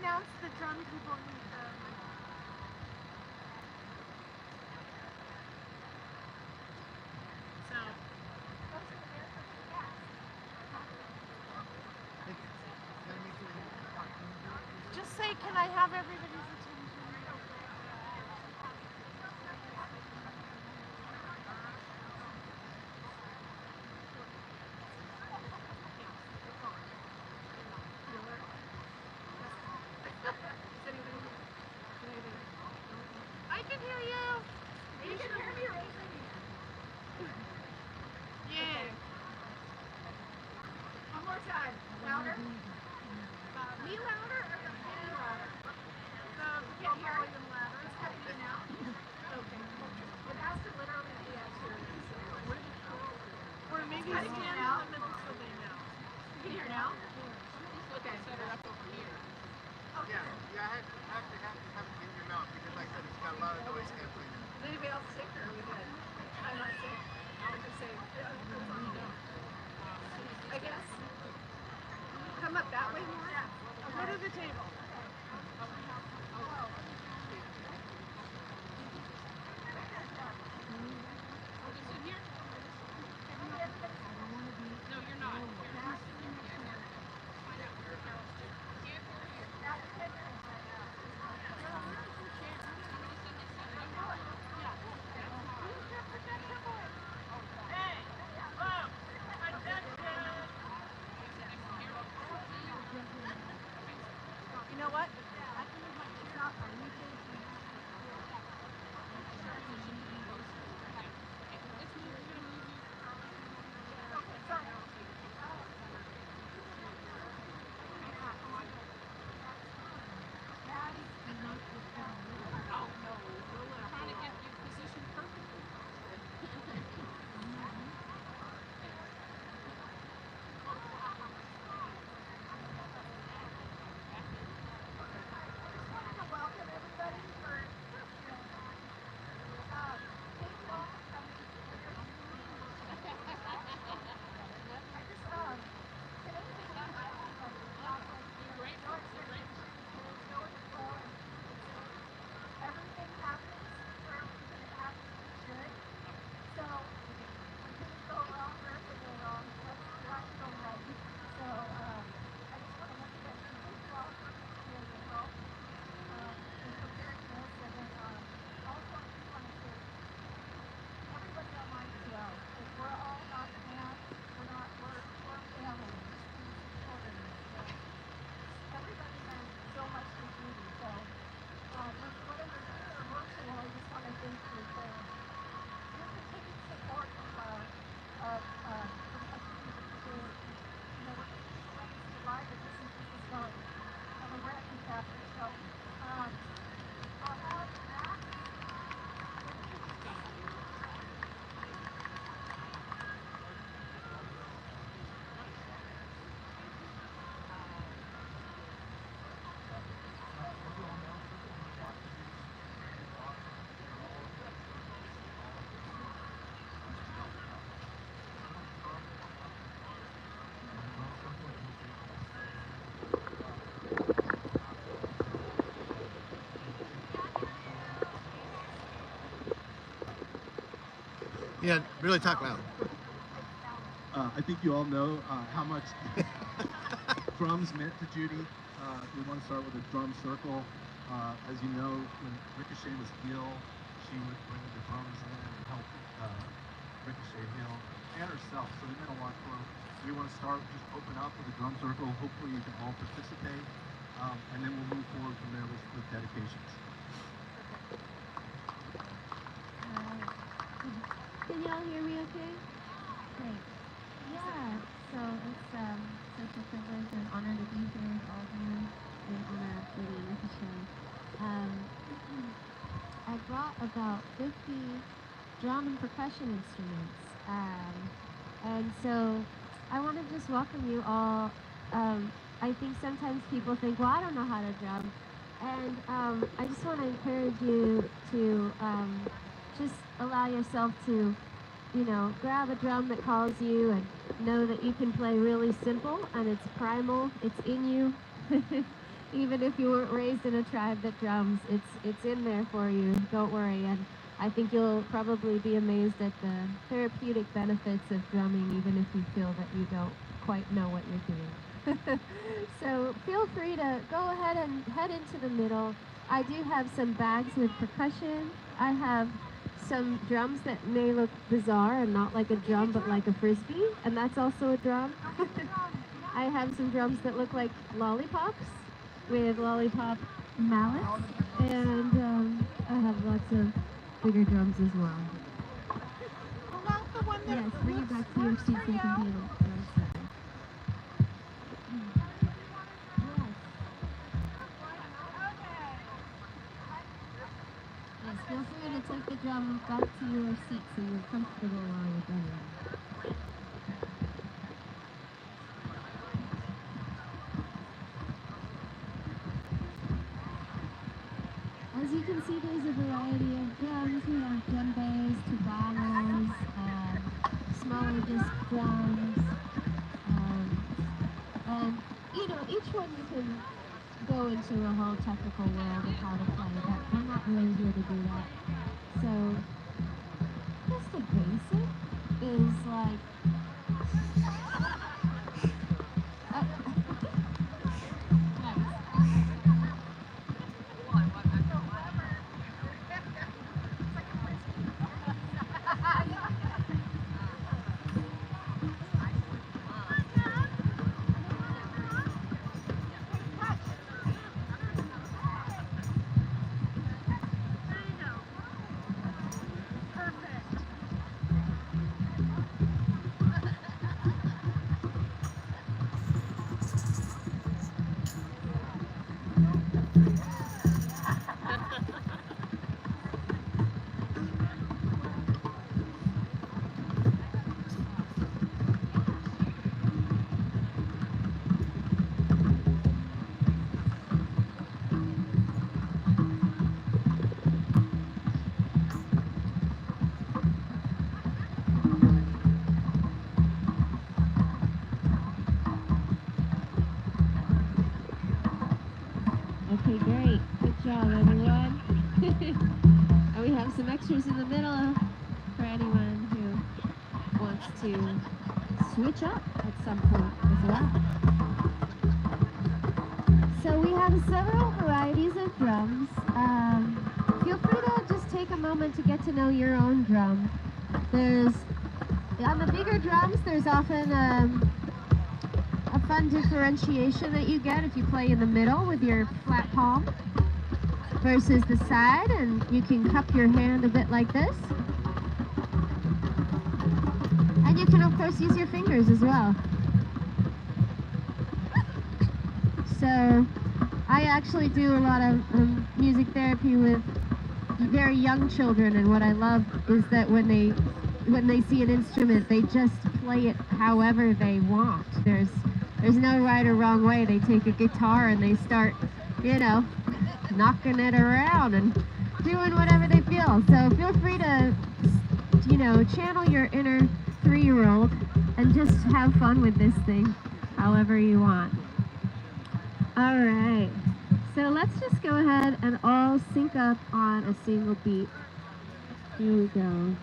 announce the drum people need them. So. Just say, can I have everybody's attention? I can hear you. You can hear me, Rosie. Yeah. One more time. Louder. Me louder or the fan louder? The volume louder. It's happening now. Okay. It has to literally be at your. Or maybe stand in the middle so they know. You can hear now? Okay. Set it up over here. Okay. Yeah, I have to have it in your mouth because like I said, it's got a lot of noise canceling. Is anybody else sick or are we good? I'm not sick. I'll just say, I guess. Come up that way more? Go to the table. No, you're not. You know what? I can move my chair out on YouTube. Okay, sorry. Oh, no. We're trying to get you positioned perfectly. Welcome everybody for everything happens for a reason. It happens for good. So when things go wrong or if they go wrong, let's try to go right. So I just want to let you guys know thank you all for being your help in preparedness, and then also I just want to say everybody online as well. If we're all not fans, we're family. Everybody meant so much to Judy. So whether you're here or virtual, I just want to thank you for your continued support of Judy. We're ready to live, but this is just the start of a brand new chapter. So I'll have Matt. Yeah, really talk loud. I think you all know how much drums meant to Judy. We want to start with a drum circle. As you know, when Ricochet was ill, she would bring the drums in and help Ricochet heal, and herself, so they meant a lot to her. We want to start, just open up with a drum circle. Hopefully you can all participate, and then we'll move forward from there with dedications. Can y'all hear me okay? Great. Yeah, so it's such a privilege and honor to be here with all of you and honor Judy and Ricochet. I brought about 50 drum and percussion instruments. And so I want to just welcome you all. I think sometimes people think, well, I don't know how to drum. And I just want to encourage you to just allow yourself to, grab a drum that calls you and know that you can play really simple and it's primal, it's in you. Even if you weren't raised in a tribe that drums, it's in there for you. Don't worry. And I think you'll probably be amazed at the therapeutic benefits of drumming, even if you feel that you don't quite know what you're doing. So feel free to go ahead and head into the middle. I do have some bags with percussion. I have some drums that may look bizarre and not like a drum but like a frisbee, and that's also a drum. I have some drums that look like lollipops with lollipop mallets, and I have lots of bigger drums as well. Yes, bring it back to your seat so you can be a little closer. Yes, feel free to take the drum back to your seat so you're comfortable while you're drumming. As you can see, there's a variety of drums. We have djembes, tubalos, smaller disc drums, and each one you can go into a whole technical world of how to play it. But I'm not really here to do that. So, just the basic is like. Okay, great. Good job, everyone. And we have some extras in the middle for anyone who wants to switch up at some point as well. So we have several varieties of drums. Feel free to just take a moment to get to know your own drum. On the bigger drums, there's often a fun differentiation that you get if you play in the middle with your flat palm versus the side, and you can cup your hand a bit like this. And you can of course use your fingers as well. So I actually do a lot of music therapy with very young children, and what I love is that when they see an instrument, they just play it however they want. There's no right or wrong way. They take a guitar and they start, knocking it around and doing whatever they feel. So feel free to, channel your inner 3-year-old and just have fun with this thing however you want. All right. So let's just go ahead and all sync up on a single beat. Here we go.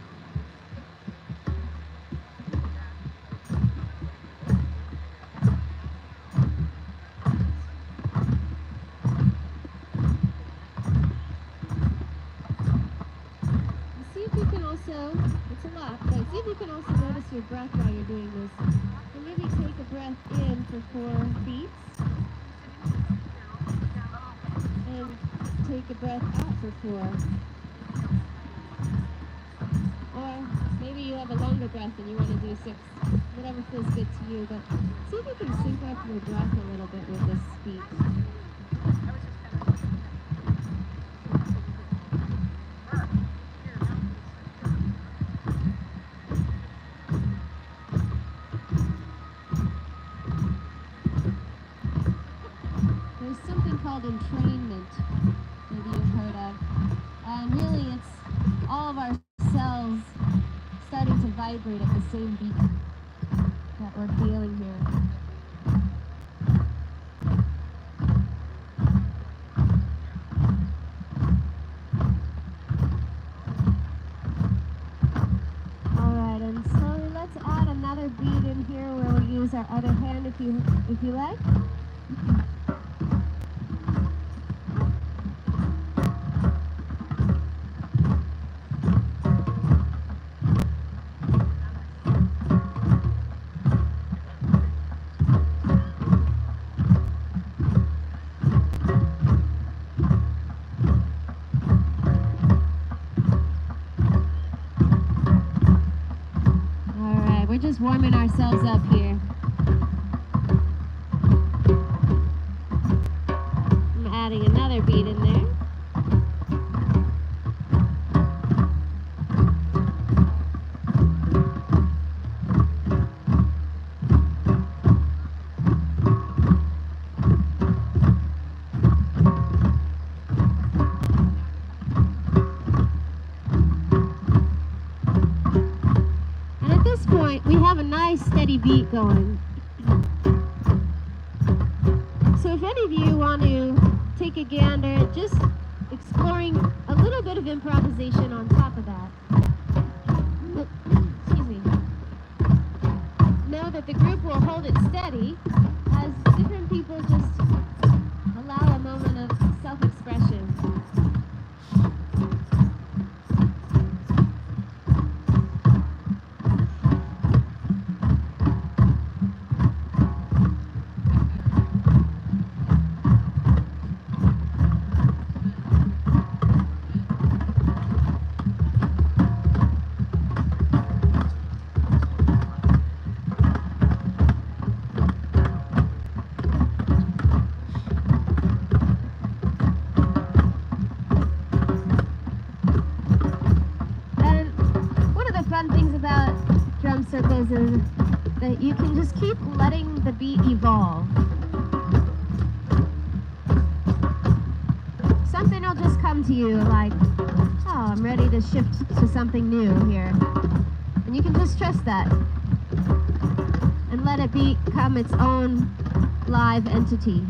It's a lot, but see if you can also notice your breath while you're doing this. And maybe take a breath in for 4 beats. And take a breath out for 4. Or maybe you have a longer breath and you want to do 6. Whatever feels good to you, but see if you can sync up your breath a little bit with this beat. Entrainment, maybe you've heard of, and really it's all of our cells starting to vibrate at the same beat that we're feeling here. raise our other hand if you like. We're just warming ourselves up here. I'm adding another beat in there. We have a nice steady beat going. So if any of you want to take a gander at just exploring a little bit of improvisation on top of that, excuse me, know that the group will hold it steady as different people just allow a moment of self-expression. Circles is that you can just keep letting the beat evolve. Something will just come to you like, oh, I'm ready to shift to something new here. And you can just trust that and let it become its own live entity.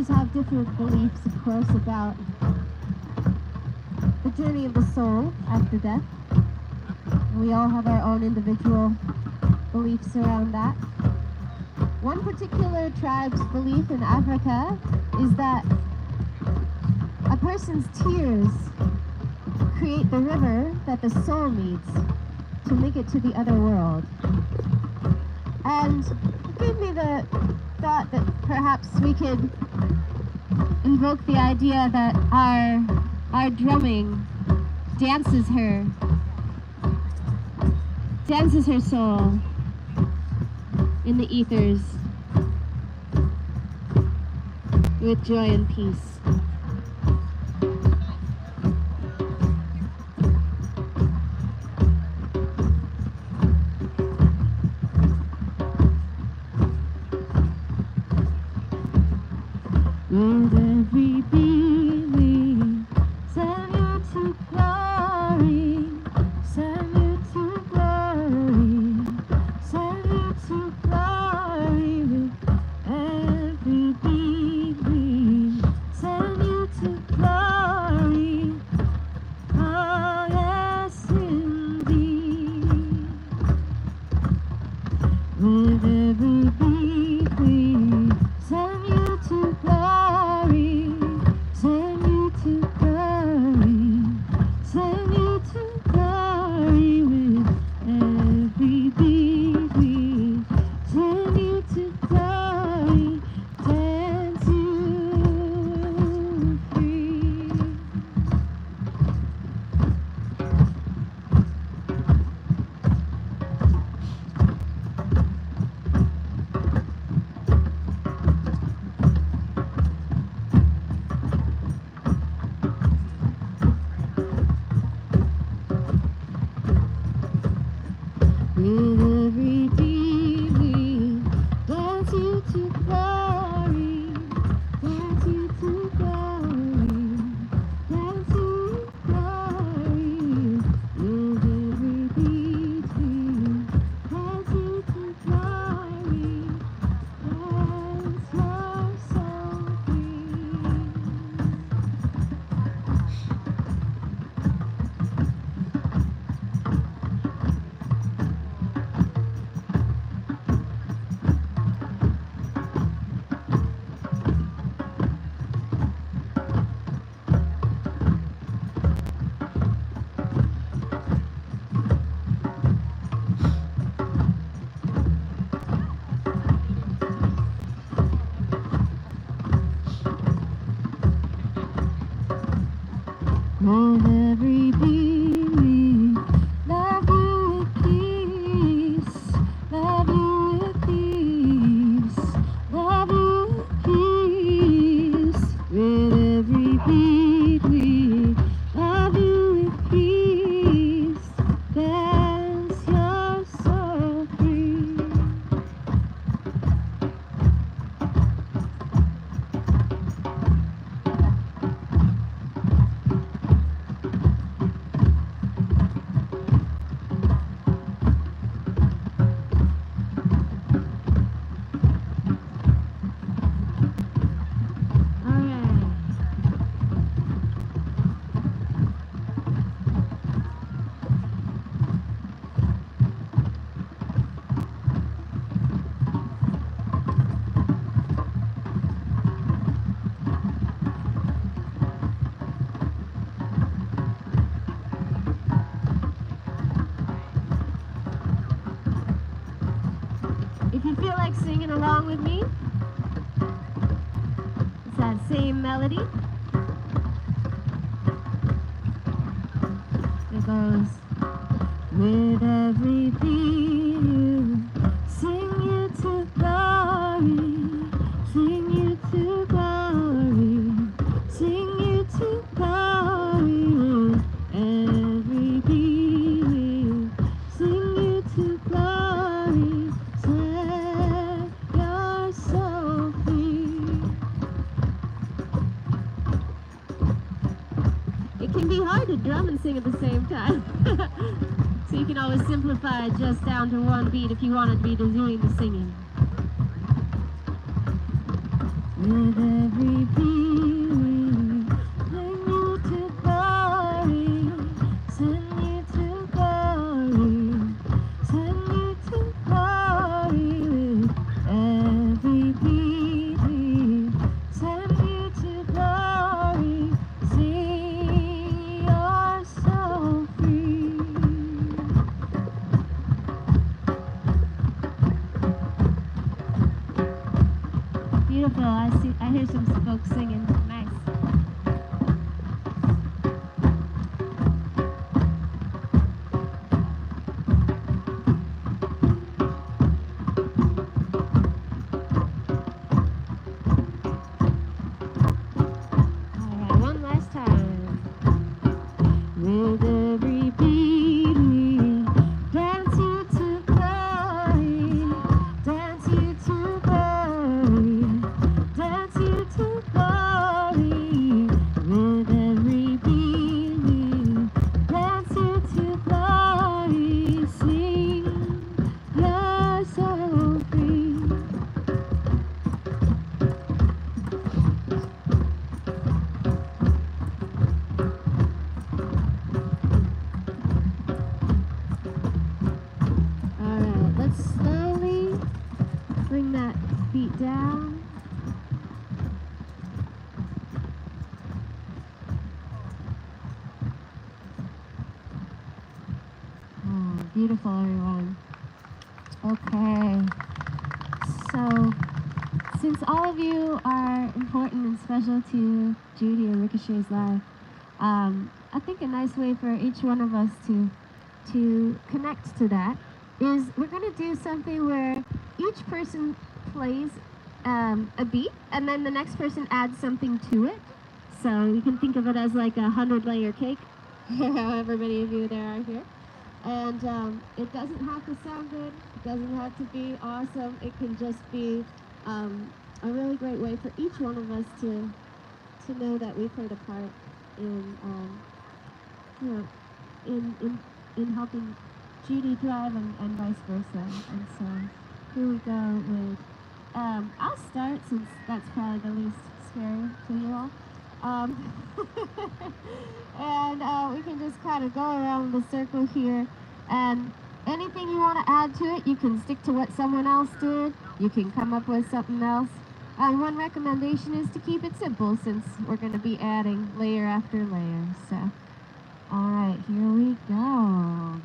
Have different beliefs, of course, about the journey of the soul after death. We all have our own individual beliefs around that. One particular tribe's belief in Africa is that a person's tears create the river that the soul needs to make it to the other world. And it gave me the thought that perhaps we could invoke the idea that our drumming dances her soul in the ethers with joy and peace. With every being, send you to glory, send you to glory, send you to glory with every beat. We send you to glory. Oh, yes, indeed. With every beat, we send you to glory. Send you to glory. Send you to glory with every beat. We send you to glory. Dance you free. With every beat, we dance you to glory, dance you to glory, dance you to glory. With every beat, we dance you to glory, dance your soul free. With every beat, we love you with peace, love you with peace, love you with peace. With every beat, we love you with peace, dance your soul free. Alright. If you feel like singing along with me, it's that same melody. It goes, with every beat you sing you to glory, sing you to glory, sing you to glory. With every beat you sing you to glory, set your soul free. It can be hard to drum and sing at the same time. So you can always simplify it just down to one beat if you want it to be doing the singing. With every beat, we sing you to glory, send you to glory, send you to glory. With every beat, we send you to glory, see your soul free. Beautiful. I hear some folks singing. Nice. Alright, one last time. With every beat, we dance you to glory, dance you to glory, dance you to glory. So, since all of you are important and special to Judy and Ricochet's life, I think a nice way for each one of us to connect to that is we're going to do something where each person plays a beat, and then the next person adds something to it. So you can think of it as like a 100-layer cake, however many of you there are here. And it doesn't have to sound good. It doesn't have to be awesome. It can just be a really great way for each one of us to know that we played a part in in helping Judy thrive and vice versa. And so here we go with I'll start since that's probably the least scary to you all. And we can just kind of go around the circle here, and anything you want to add to it, you can stick to what someone else did. You can come up with something else. One recommendation is to keep it simple since we're going to be adding layer after layer. So, all right, here we go.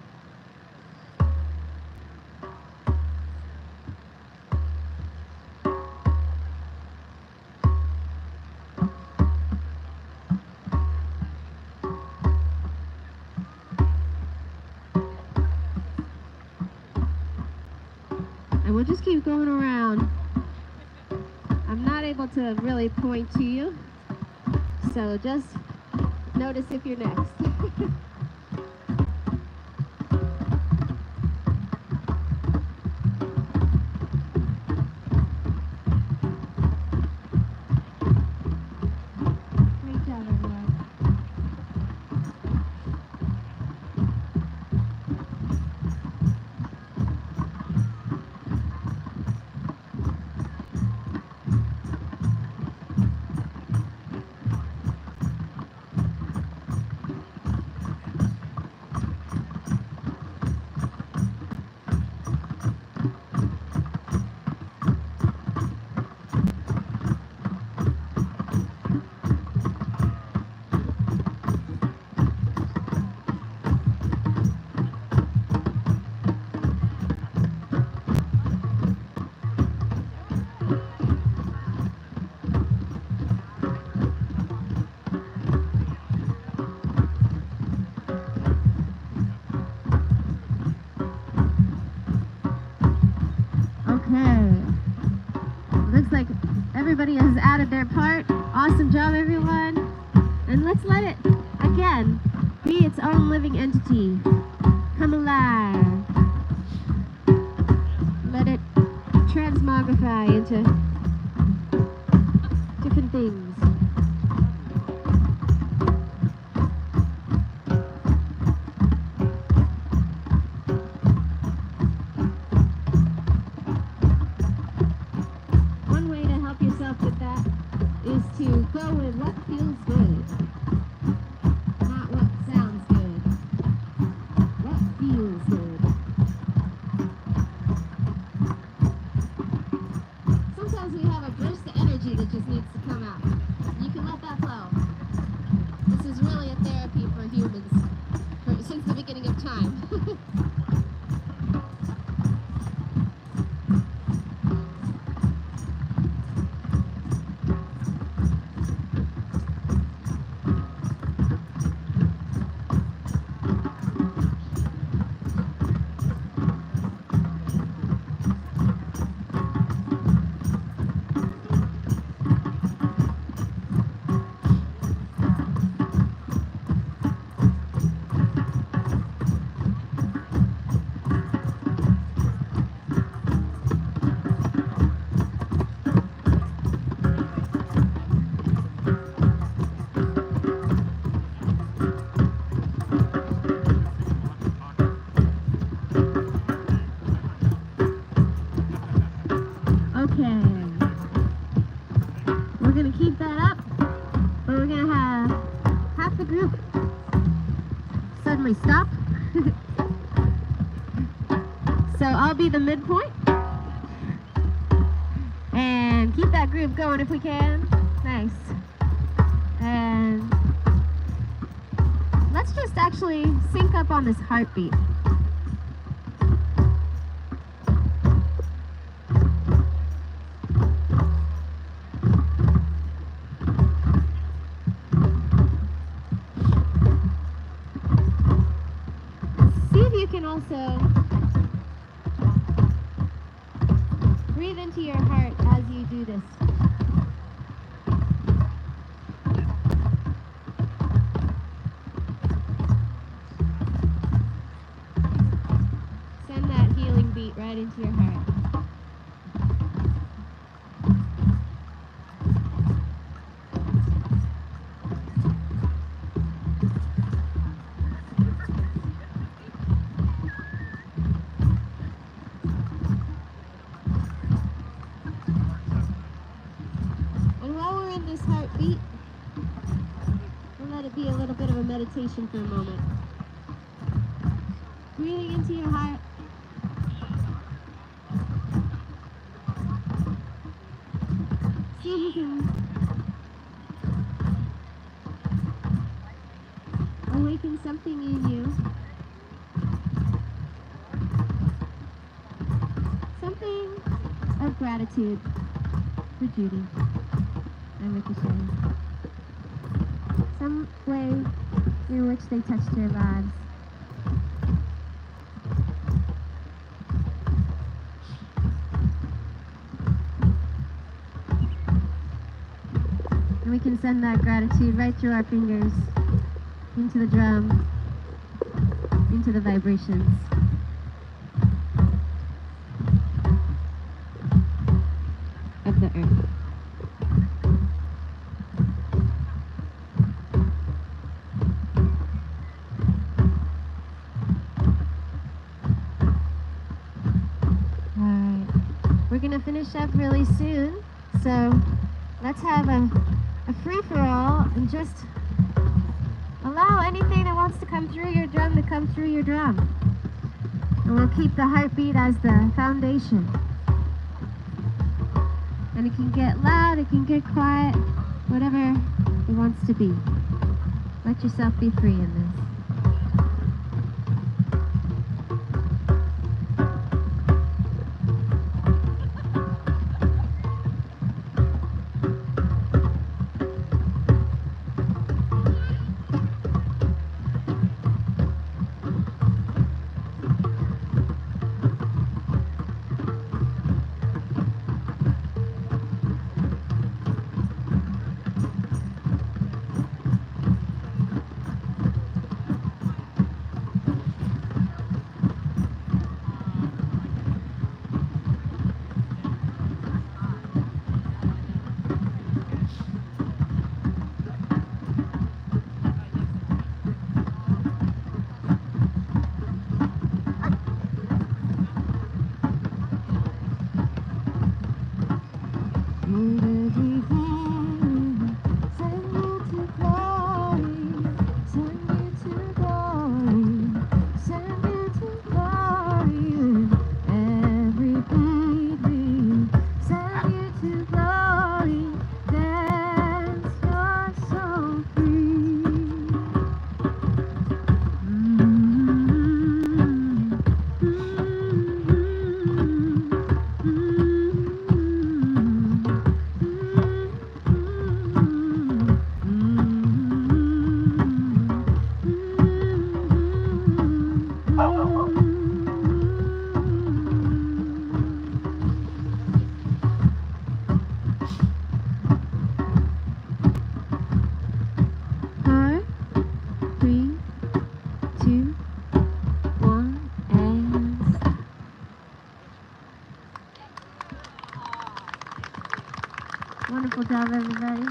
And we'll just keep going around. I'm not able to really point to you, so just notice if you're next. Great job, everyone. Looks like everybody has added their part. Awesome job, everyone. And let's let it, again, be its own living entity. Come alive. Let it transmogrify into different things. To go with what feels good, not what sounds good, what feels good. Sometimes we have a burst of energy that just needs to come out. You can let that flow. This is really a therapy for humans since the beginning of time. Okay, we're going to keep that up, but we're going to have half the group suddenly stop. So I'll be the midpoint, and keep that group going if we can. Nice. And let's just actually sync up on this heartbeat. also breathe into your heart as you do this. Send that healing beat right into your heart. And while we're in this heartbeat, we'll let it be a little bit of a meditation for a moment. Breathing into your heart. See if you can awaken something in you. Something of gratitude for Judy and Ricochet. Some way in which they touched your lives. And we can send that gratitude right through our fingers, into the drum, into the vibrations. Of the earth. Alright, we're gonna finish up really soon, so let's have a free-for-all and just allow anything that wants to come through your drum to come through your drum. And we'll keep the heartbeat as the foundation. And it can get loud, it can get quiet, whatever it wants to be. Let yourself be free in this. Wonderful job, everybody.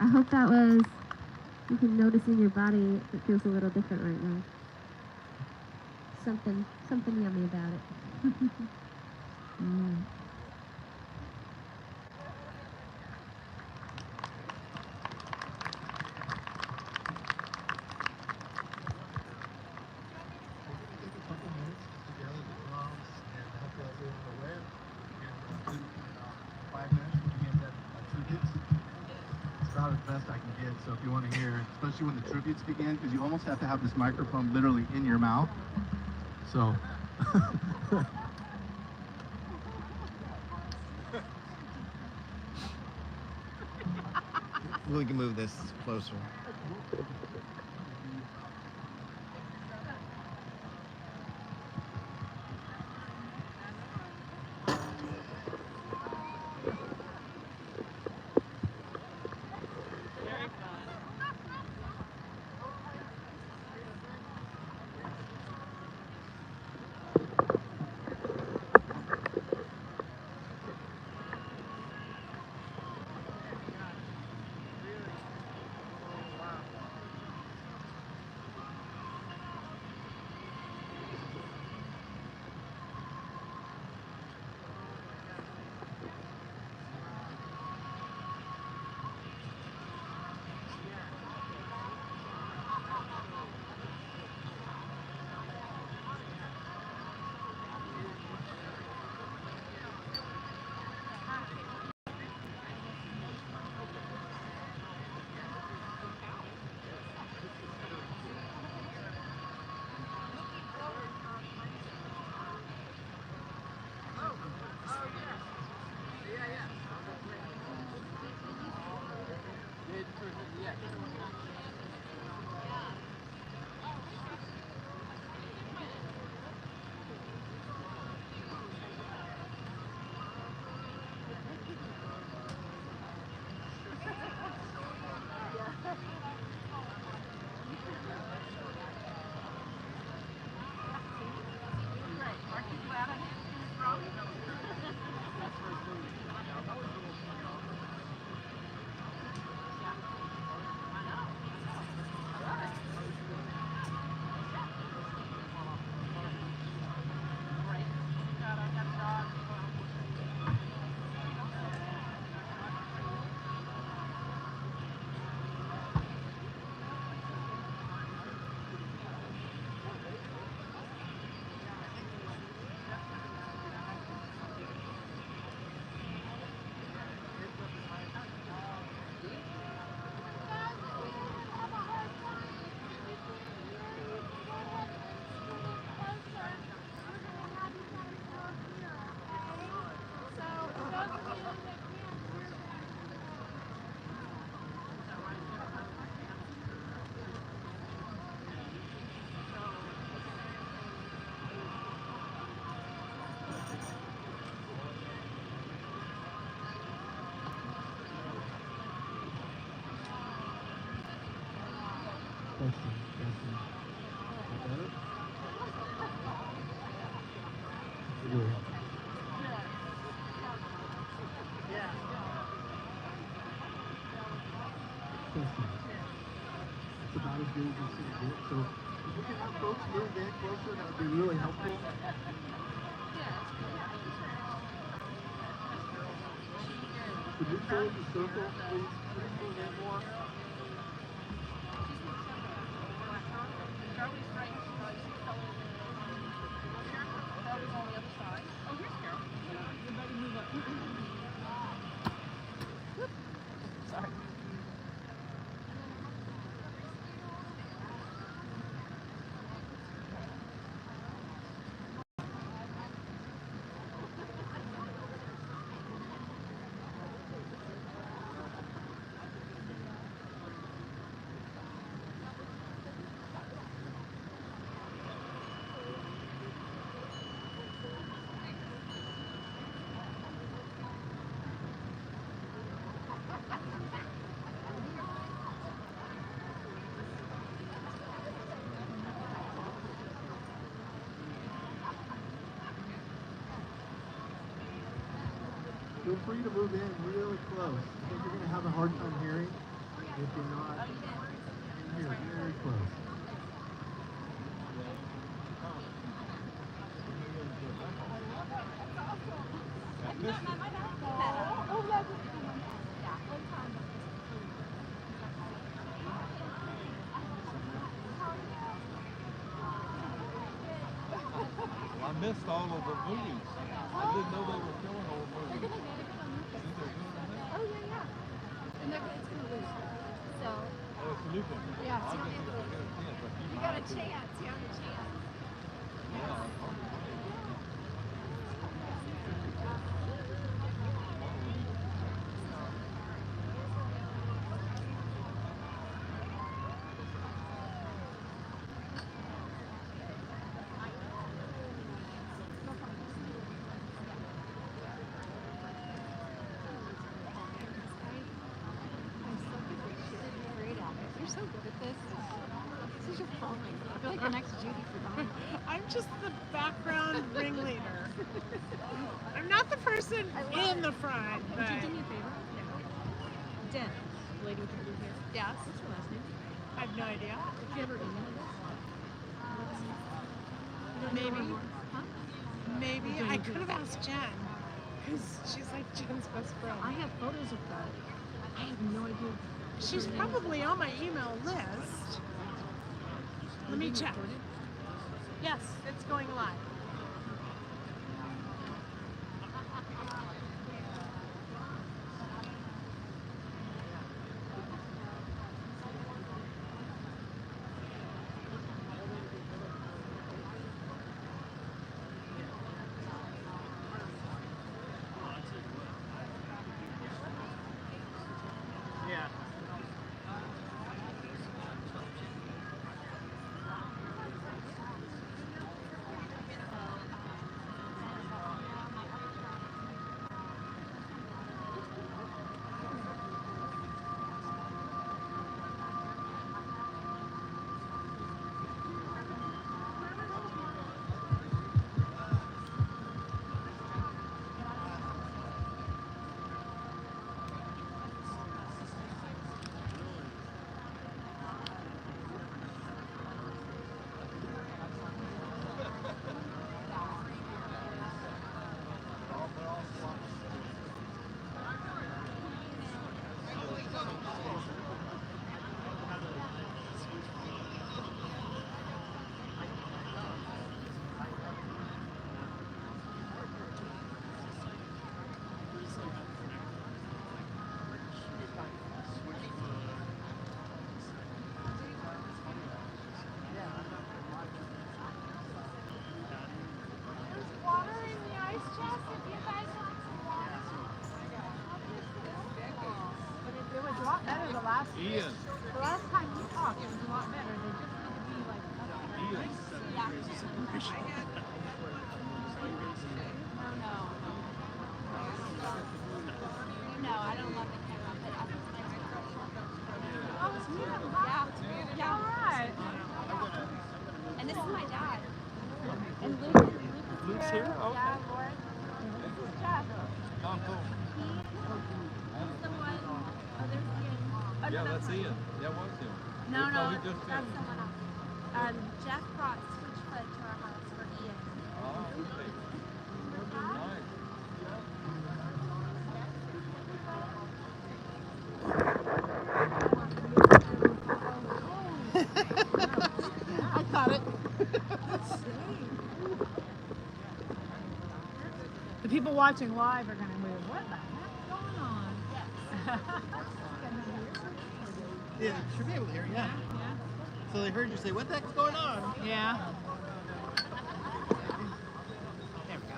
I hope that was, you can notice in your body it feels a little different right now. Something yummy about it. About as best I can get, so if you want to hear, especially when the tributes begin, because you almost have to have this microphone literally in your mouth. So We can move this closer. Testing, testing. Is that better? Good. Testing. It's about as good as it's going to get. So if we can have folks move in closer, that would be really helpful. Could you close the circle, please? Please move in more. Feel free to move in really close. I think you're going to have a hard time hearing if you're not in here very close. I missed all of the movies. I didn't know they were filming all the movies. See, they're doing that? Oh, yeah. And it's going to lose. So, Oh, it's a new one. yeah, I so guess I got a chance. I keep you my got a eye to it. chance. You have a chance. Yeah. You're so good at this. This is your calling. I feel like you're next to Judy for Dawn. I'm just the background ringleader. I'm not the person in the front. Would you But do me a favor? Deb, lady with the blue hair. yes, What's her last name? I have no idea. Did you ever email this? Maybe. Huh? Maybe I could have asked Jen because she's like Jen's best friend. I have photos of her. I have no idea. She's probably on my email list. Let me check. Yes, it's going live. Yeah. Ian. The last time we talked, it was a lot better. They just need to be like Ian. Yeah. No, I don't love the camera, but I think it's nice. Oh, it's beautiful. Yeah. Yeah. All right. And this is my dad. And Luke is Luke's here. here? Okay. Yeah, Lauren. This is Jeff. Oh, cool. He's the one. Oh, there's Ian. Oh, Yeah, no, that's not Ian. That was him. No, We no, just That's someone else. Jeff brought Switchfoot to our house for Ian. Oh, okay. Nice. I caught it. The people watching live are going to move. What the heck's going on? Yeah, they should be able to hear you. Yeah. So they heard you say, "What the heck's going on?" Yeah. There we go.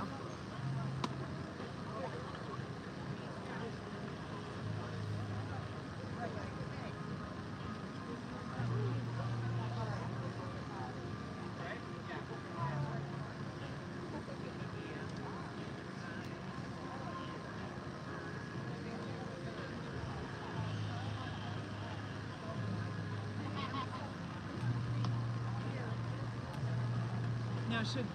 No, it should be.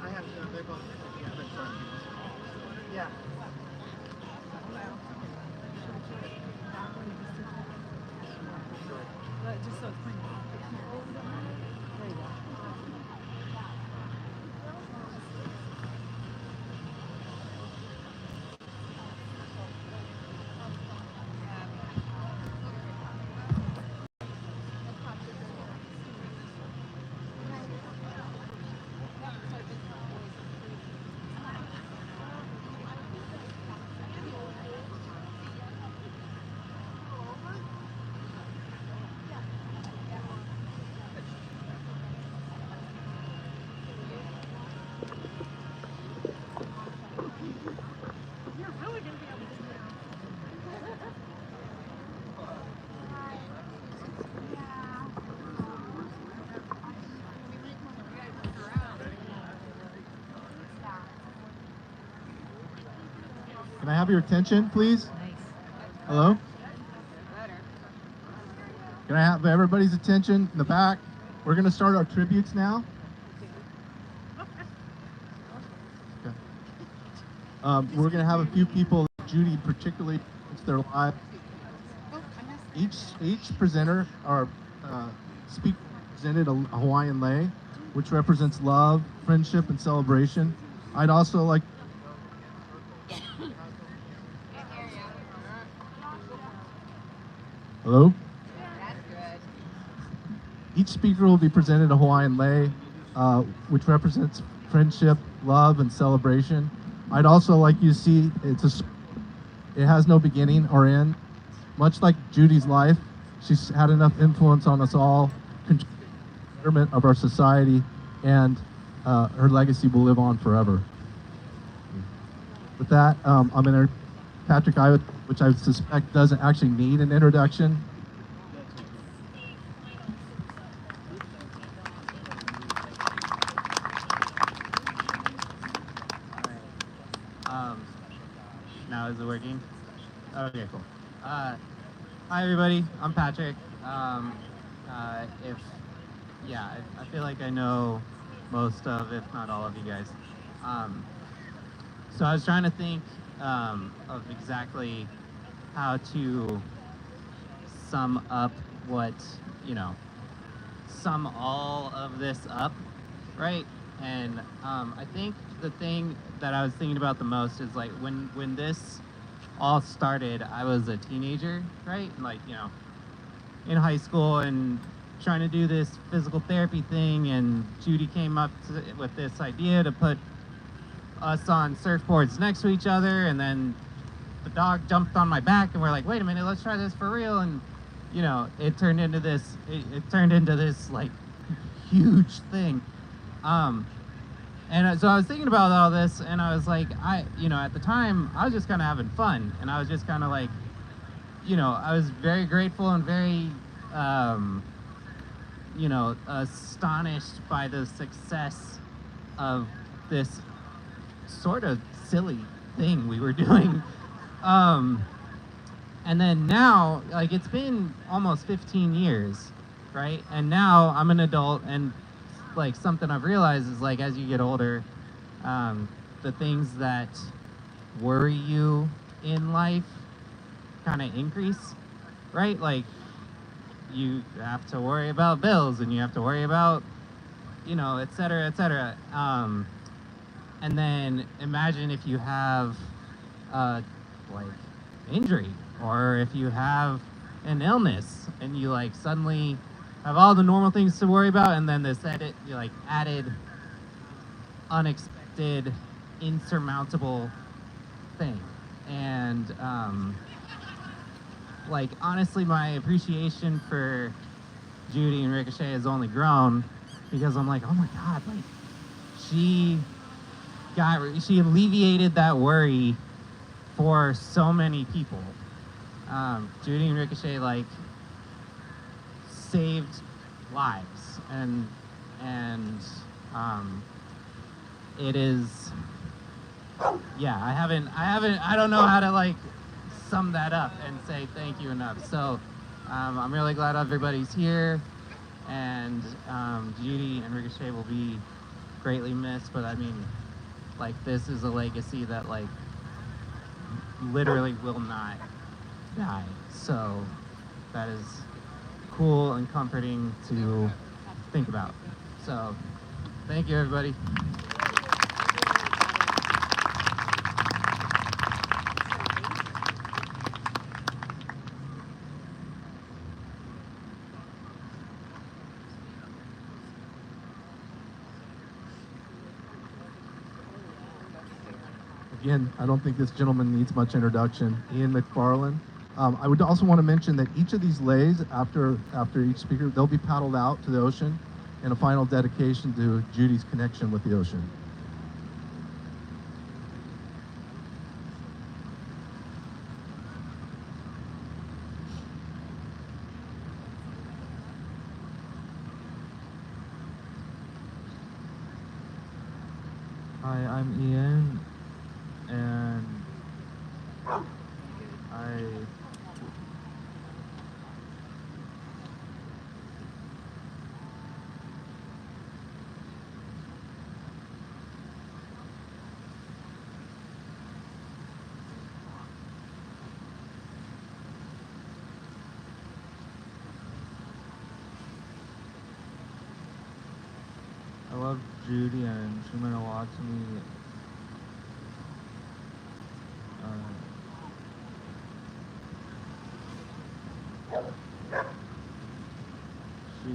I have. They're both. Yeah, they're trying. Yeah. Just so it's clean. There you go. You're really going to be able to do that. Can I have your attention, please? Hello? Can I have everybody's attention in the back? We're going to start our tributes now. Okay. We're going to have a few people, Judy particularly, it's their live. Each presenter or speaker presented a Hawaiian lei, which represents love, friendship, and celebration. I'd also like Hello? Each speaker will be presented a Hawaiian lei, which represents friendship, love, and celebration. I'd also like you to see it has no beginning or end. Much like Judy's life, she's had enough influence on us all, betterment of our society, and her legacy will live on forever. With that, I'm going to Patrick Iwat, which I suspect doesn't actually need an introduction. Now is it working? Okay, cool. Hi everybody, I'm Patrick. I feel like I know most of, if not all of you guys. So I was trying to think of exactly how to sum up sum all of this up, right? And I think the thing that I was thinking about the most is like when this all started, I was a teenager, right? Like, in high school and trying to do this physical therapy thing, and Judy came up with this idea to put us on surfboards next to each other, and then the dog jumped on my back and we're like, wait a minute, let's try this for real. And it turned into this like huge thing. And so I was thinking about all this, and I was like, at the time, I was just kind of having fun, and I was just kind of like, I was very grateful and very, astonished by the success of this sort of silly thing we were doing. And then now, like, it's been almost 15 years, right? And now I'm an adult, and like something I've realized is like as you get older, the things that worry you in life kind of increase, right? Like you have to worry about bills, and you have to worry about, you know, et cetera, et cetera. And then imagine if you have like injury, or if you have an illness, and you like suddenly have all the normal things to worry about, and then this added unexpected insurmountable thing. And like honestly, my appreciation for Judy and Ricochet has only grown, because I'm like, oh my god, like she alleviated that worry for so many people. Judy and Ricochet like saved lives, and it is, yeah, I don't know how to like sum that up and say thank you enough. So I'm really glad everybody's here, and Judy and Ricochet will be greatly missed, but I mean, like, this is a legacy that like literally will not die. So that is cool and comforting to think about. So thank you, everybody. Again, I don't think this gentleman needs much introduction. Ian McFarland. I would also want to mention that each of these leis, after each speaker, they'll be paddled out to the ocean in a final dedication to Judy's connection with the ocean. Hi, I'm Ian, and I love Judy, and she meant a lot to me. She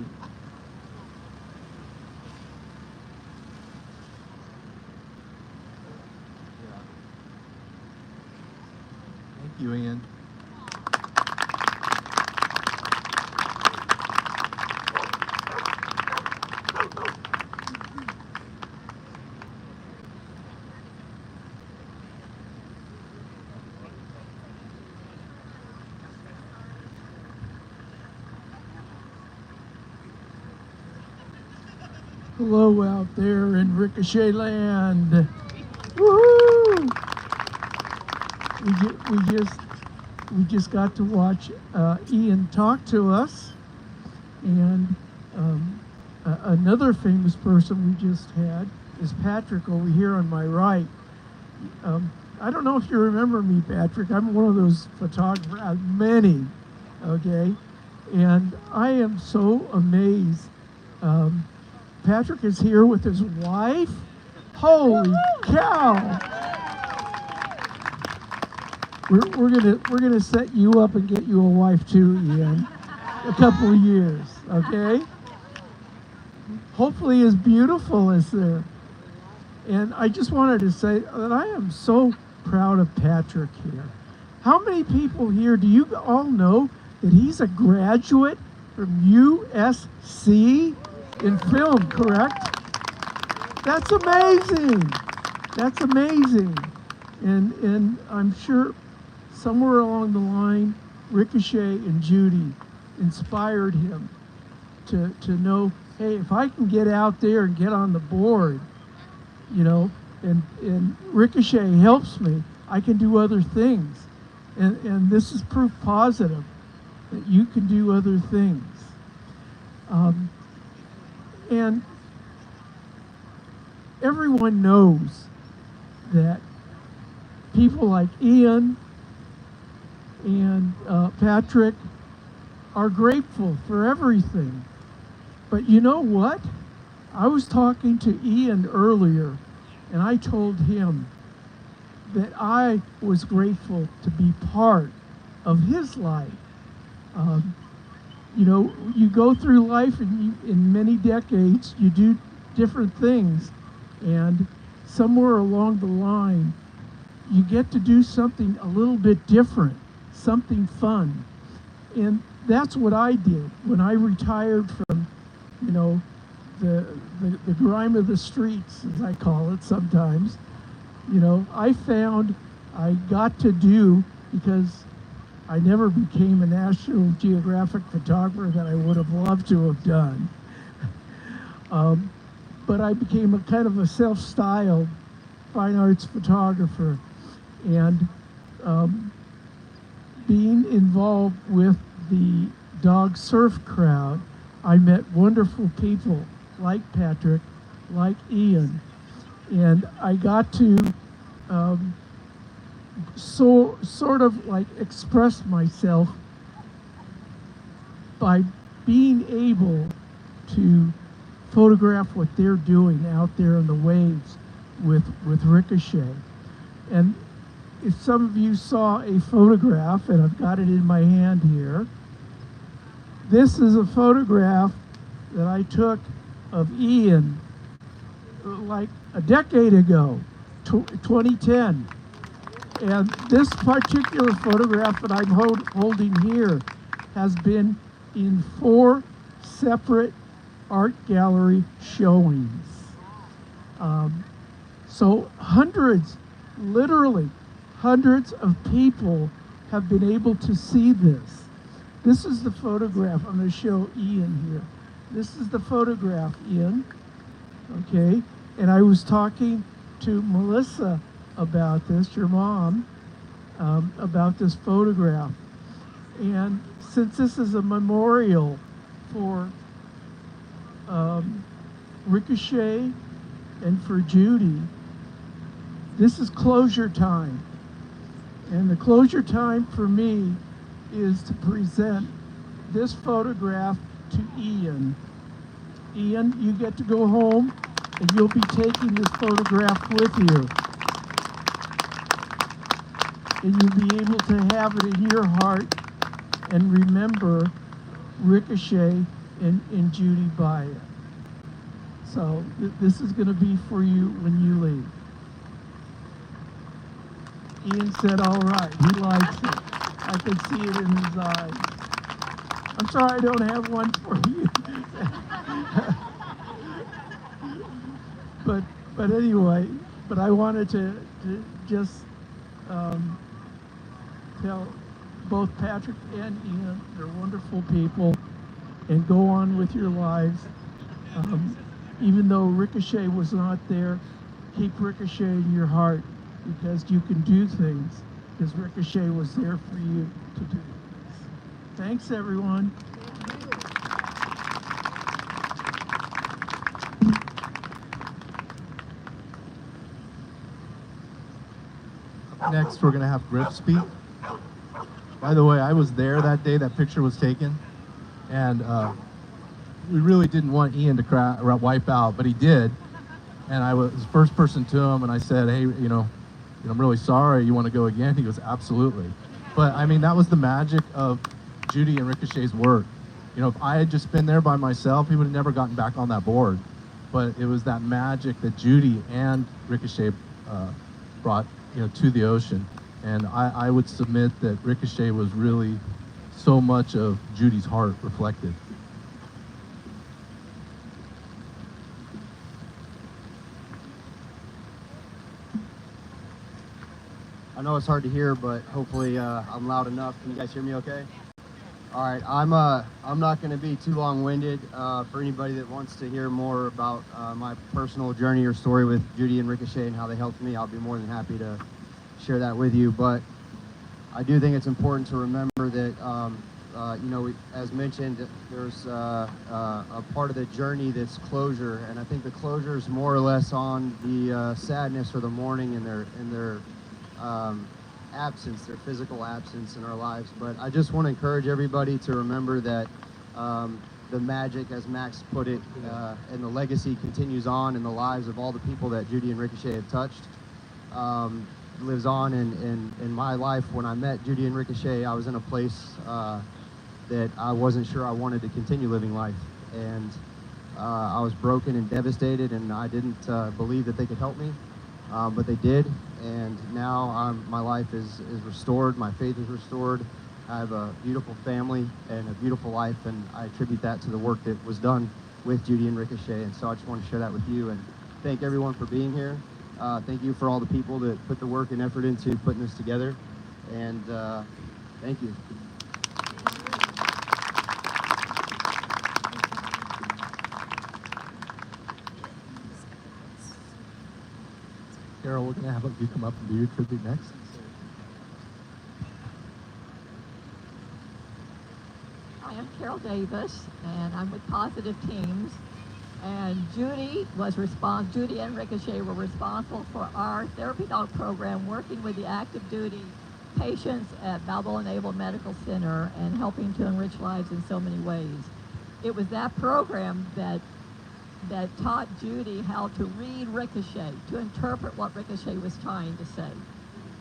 Thank you, Ian. Hello out there in Ricochet land. Woohoo! We just got to watch Ian talk to us, and another famous person we just had is Patrick over here on my right. I don't know if you remember me, Patrick. I'm one of those photographers, many, okay? And I am so amazed. Patrick is here with his wife. Holy cow! We're gonna set you up and get you a wife too, Ian. A couple of years, okay? Hopefully as beautiful as there. And I just wanted to say that I am so proud of Patrick here. How many people here do you all know that he's a graduate from USC in film, correct? That's amazing. That's amazing. And I'm sure somewhere along the line, Ricochet and Judy inspired him to know, hey, if I can get out there and get on the board, you know, and Ricochet helps me, I can do other things. And this is proof positive that you can do other things. And everyone knows that people like Ian and Patrick are grateful for everything. But you know what? I was talking to Ian earlier, and I told him that I was grateful to be part of his life. You know, you go through life, and in many decades, you do different things, and somewhere along the line, you get to do something a little bit different, something fun. And that's what I did when I retired from, you know, the grime of the streets, as I call it sometimes. You know, I found I got to do, because I never became a National Geographic photographer that I would have loved to have done. But I became a kind of a self-styled fine arts photographer. And being involved with the dog surf crowd, I met wonderful people like Patrick, like Ian, and I got to sort of like express myself by being able to photograph what they're doing out there in the waves with Ricochet. And if some of you saw a photograph, and I've got it in my hand here, this is a photograph that I took of Ian like a decade ago, 2010. And this particular photograph that I'm holding here has been in 4 separate art gallery showings. So hundreds, literally hundreds of people have been able to see this. This is the photograph. I'm going to show Ian here. This is the photograph, Ian. Okay, and I was talking to Melissa about this, your mom, about this photograph. And since this is a memorial for Ricochet and for Judy, this is closure time. And the closure time for me is to present this photograph to Ian. Ian, you get to go home and you'll be taking this photograph with you. And you'll be able to have it in your heart and remember Ricochet and Judy by it. So this is going to be for you when you leave. Ian said, all right, he likes it. I can see it in his eyes. I'm sorry I don't have one for you. but anyway, but I wanted to just tell both Patrick and Ian, they're wonderful people, and go on with your lives. Even though Ricochet was not there, keep Ricochet in your heart, because you can do things, because Ricochet was there for you to do things. Thanks, everyone. Next, we're going to have Griff speak. By the way, I was there that day that picture was taken, and we really didn't want Ian to wipe out, but he did. And I was the first person to him, and I said, hey, you know, I'm really sorry, you want to go again? He goes, absolutely. But I mean, that was the magic of Judy and Ricochet's work. You know, if I had just been there by myself, he would have never gotten back on that board. But it was that magic that Judy and Ricochet brought, you know, to the ocean. And I would submit that Ricochet was really so much of Judy's heart reflected. I know it's hard to hear, but hopefully I'm loud enough. Can you guys hear me okay? All right, I'm not going to be too long-winded. For anybody that wants to hear more about my personal journey or story with Judy and Ricochet and how they helped me, I'll be more than happy to share that with you. But I do think it's important to remember that, as mentioned, there's a part of the journey that's closure, and I think the closure is more or less on the sadness or the mourning in their absence, their physical absence in our lives. But I just want to encourage everybody to remember that the magic, as Max put it, and the legacy continues on in the lives of all the people that Judy and Ricochet have touched. Lives on in my life. When I met Judy and Ricochet, I was in a place that I wasn't sure I wanted to continue living life, and I was broken and devastated, and I didn't believe that they could help me, but they did, and now my life is restored, my faith is restored. I have a beautiful family and a beautiful life, and I attribute that to the work that was done with Judy and Ricochet, and so I just want to share that with you and thank everyone for being here. Thank you for all the people that put the work and effort into putting this together, and thank you. Carol, we're going to have you come up and do your tribute next. Hi, I'm Carol Davis, and I'm with Positive Teams. And Judy and Ricochet were responsible for our therapy dog program, working with the active duty patients at Balboa Naval Medical Center and helping to enrich lives in so many ways. It was that program that taught Judy how to read Ricochet, to interpret what Ricochet was trying to say.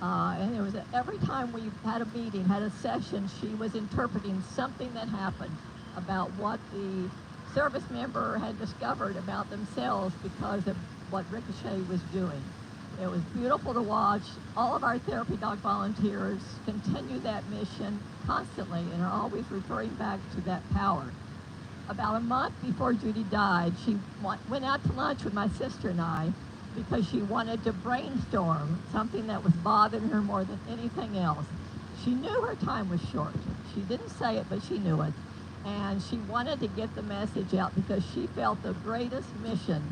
And there was every time we had a meeting, had a session, she was interpreting something that happened about what the service member had discovered about themselves because of what Ricochet was doing. It was beautiful to watch. All of our therapy dog volunteers continue that mission constantly and are always referring back to that power. About a month before Judy died, she went out to lunch with my sister and I because she wanted to brainstorm something that was bothering her more than anything else. She knew her time was short. She didn't say it, but she knew it. And she wanted to get the message out because she felt the greatest mission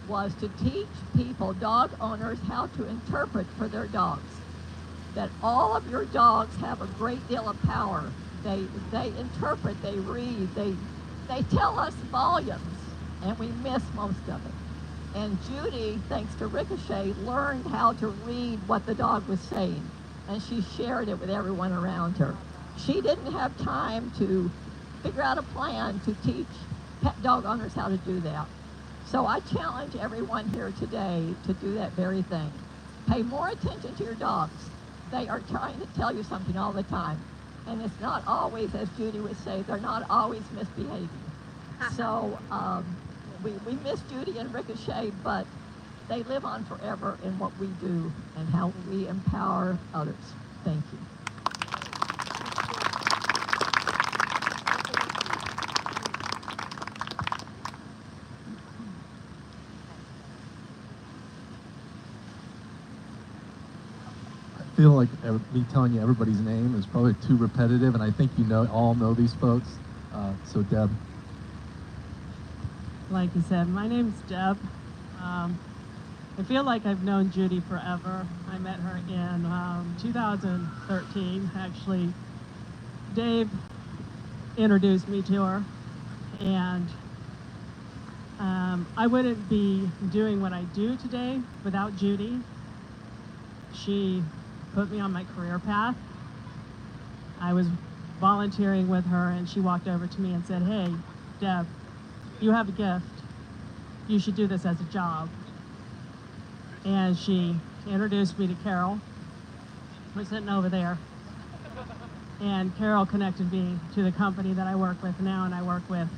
was to teach people, dog owners, how to interpret for their dogs. That all of your dogs have a great deal of power. They interpret, they read, they tell us volumes, and we miss most of it. And Judy, thanks to Ricochet, learned how to read what the dog was saying, and she shared it with everyone around her. She didn't have time to figure out a plan to teach pet dog owners how to do that. So I challenge everyone here today to do that very thing. Pay more attention to your dogs. They are trying to tell you something all the time. And it's not always, as Judy would say, they're not always misbehaving. So we miss Judy and Ricochet, but they live on forever in what we do and how we empower others. Thank you. I feel like me telling you everybody's name is probably too repetitive, and I think all know these folks. So Deb. Like you said, my name's Deb. I feel like I've known Judy forever. I met her in 2013. Actually, Dave introduced me to her, and I wouldn't be doing what I do today without Judy. She put me on my career path. I was volunteering with her, and she walked over to me and said, "Hey, Deb, you have a gift. You should do this as a job." And she introduced me to Carol. We're sitting over there. And Carol connected me to the company that I work with now, and I work with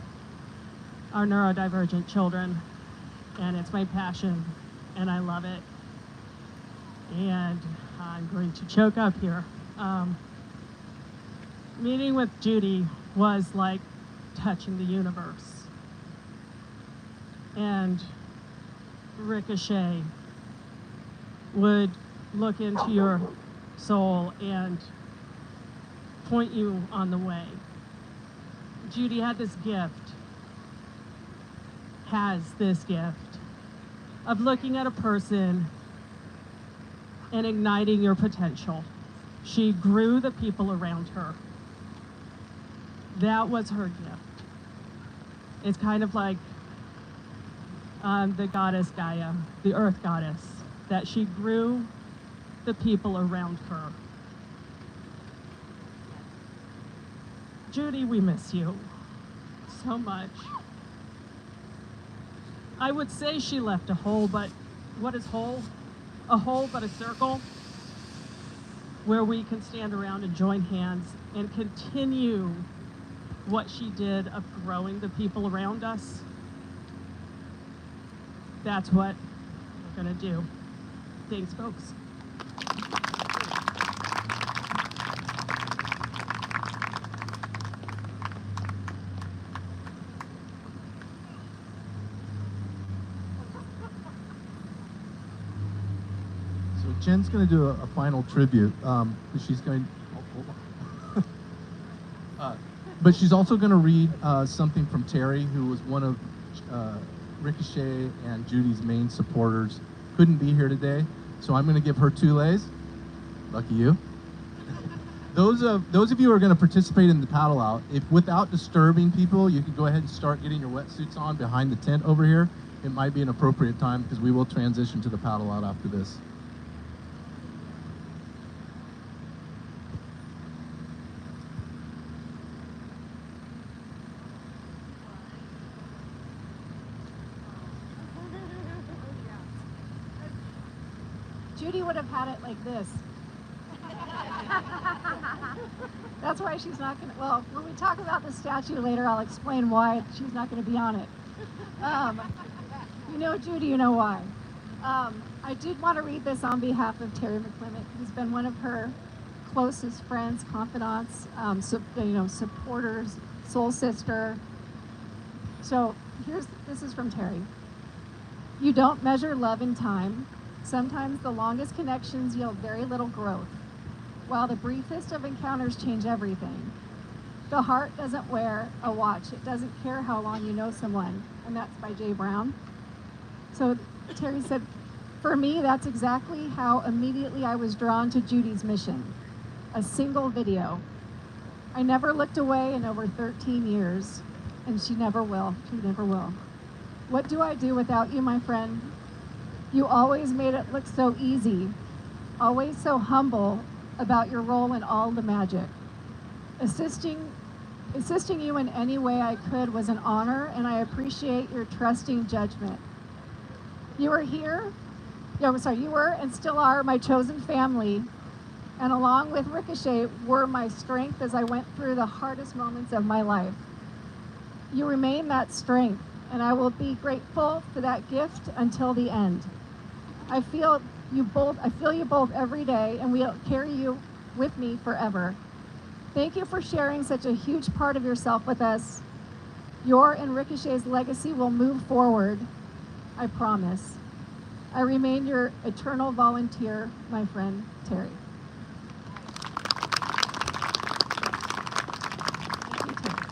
our neurodivergent children. And it's my passion, and I love it. And I'm going to choke up here. Meeting with Judy was like touching the universe. And Ricochet would look into your soul and point you on the way. Judy had this gift, has this gift of looking at a person and igniting your potential. She grew the people around her. That was her gift. It's kind of like the goddess Gaia, the earth goddess, that she grew the people around her. Judy, we miss you so much. I would say she left a hole, but what is hole? A hole but a circle where we can stand around and join hands and continue what she did of growing the people around us. That's what we're gonna do. Thanks, folks. So Jen's going to do a final tribute. She's going. But she's also going to read something from Terry, who was one of Ricochet and Judy's main supporters. Couldn't be here today, so I'm going to give her 2 lays. Lucky you. Those of you who are going to participate in the paddle out, if without disturbing people, you can go ahead and start getting your wetsuits on behind the tent over here. It might be an appropriate time because we will transition to the paddle out after this. Judy would have had it like this. That's why she's not going to, well, when we talk about the statue later, I'll explain why she's not going to be on it. You know Judy, you know why. I did want to read this on behalf of Terry McClement, who's been one of her closest friends, confidants, supporters, soul sister. So this is from Terry. You don't measure love in time. Sometimes the longest connections yield very little growth, while the briefest of encounters change everything. The heart doesn't wear a watch. It doesn't care how long you know someone. And that's by Jay Brown. So Terry said, for me, that's exactly how immediately I was drawn to Judy's mission. A single video. I never looked away in over 13 years, and she never will. She never will. What do I do without you, my friend? You always made it look so easy, always so humble about your role in all the magic. Assisting you in any way I could was an honor, and I appreciate your trusting judgment. You were and still are my chosen family, and along with Ricochet were my strength as I went through the hardest moments of my life. You remain that strength, and I will be grateful for that gift until the end. I feel you both every day, and we'll carry you with me forever. Thank you for sharing such a huge part of yourself with us. Your and Ricochet's legacy will move forward, I promise. I remain your eternal volunteer, my friend, Terry. Thank you, Terry.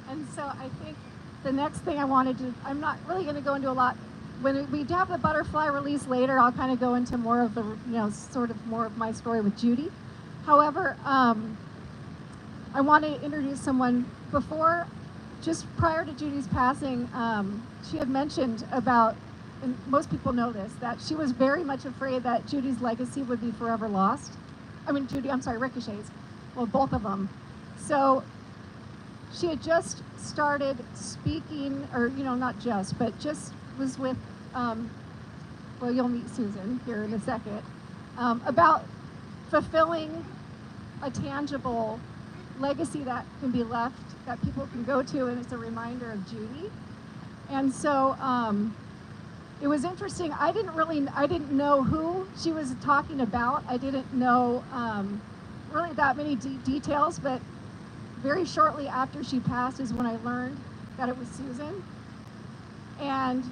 And so I think the next thing I wanted to, I'm not really going to go into a lot. When we have the butterfly release later, I'll kind of go into more of the, sort of more of my story with Judy. However, I want to introduce someone just prior to Judy's passing. She had mentioned about, and most people know this, that she was very much afraid that Judy's legacy would be forever lost. Ricochet's. Well, both of them. So she had just started speaking, or, not just, but just was with, you'll meet Susan here in a second, about fulfilling a tangible legacy that can be left, that people can go to, and it's a reminder of Judy. And so it was interesting. I didn't know who she was talking about. I didn't know really that many details, but very shortly after she passed is when I learned that it was Susan. And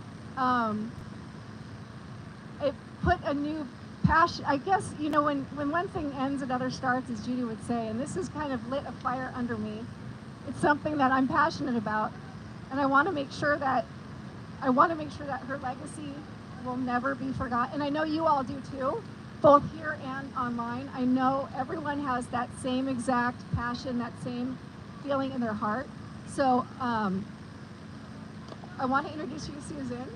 it put a new passion, I guess, when one thing ends, another starts, as Judy would say, and this has kind of lit a fire under me. It's something that I'm passionate about, and I want to make sure that her legacy will never be forgotten. And I know you all do too. both here and online. I know everyone has that same exact passion, that same feeling in their heart. So I want to introduce you to Susan.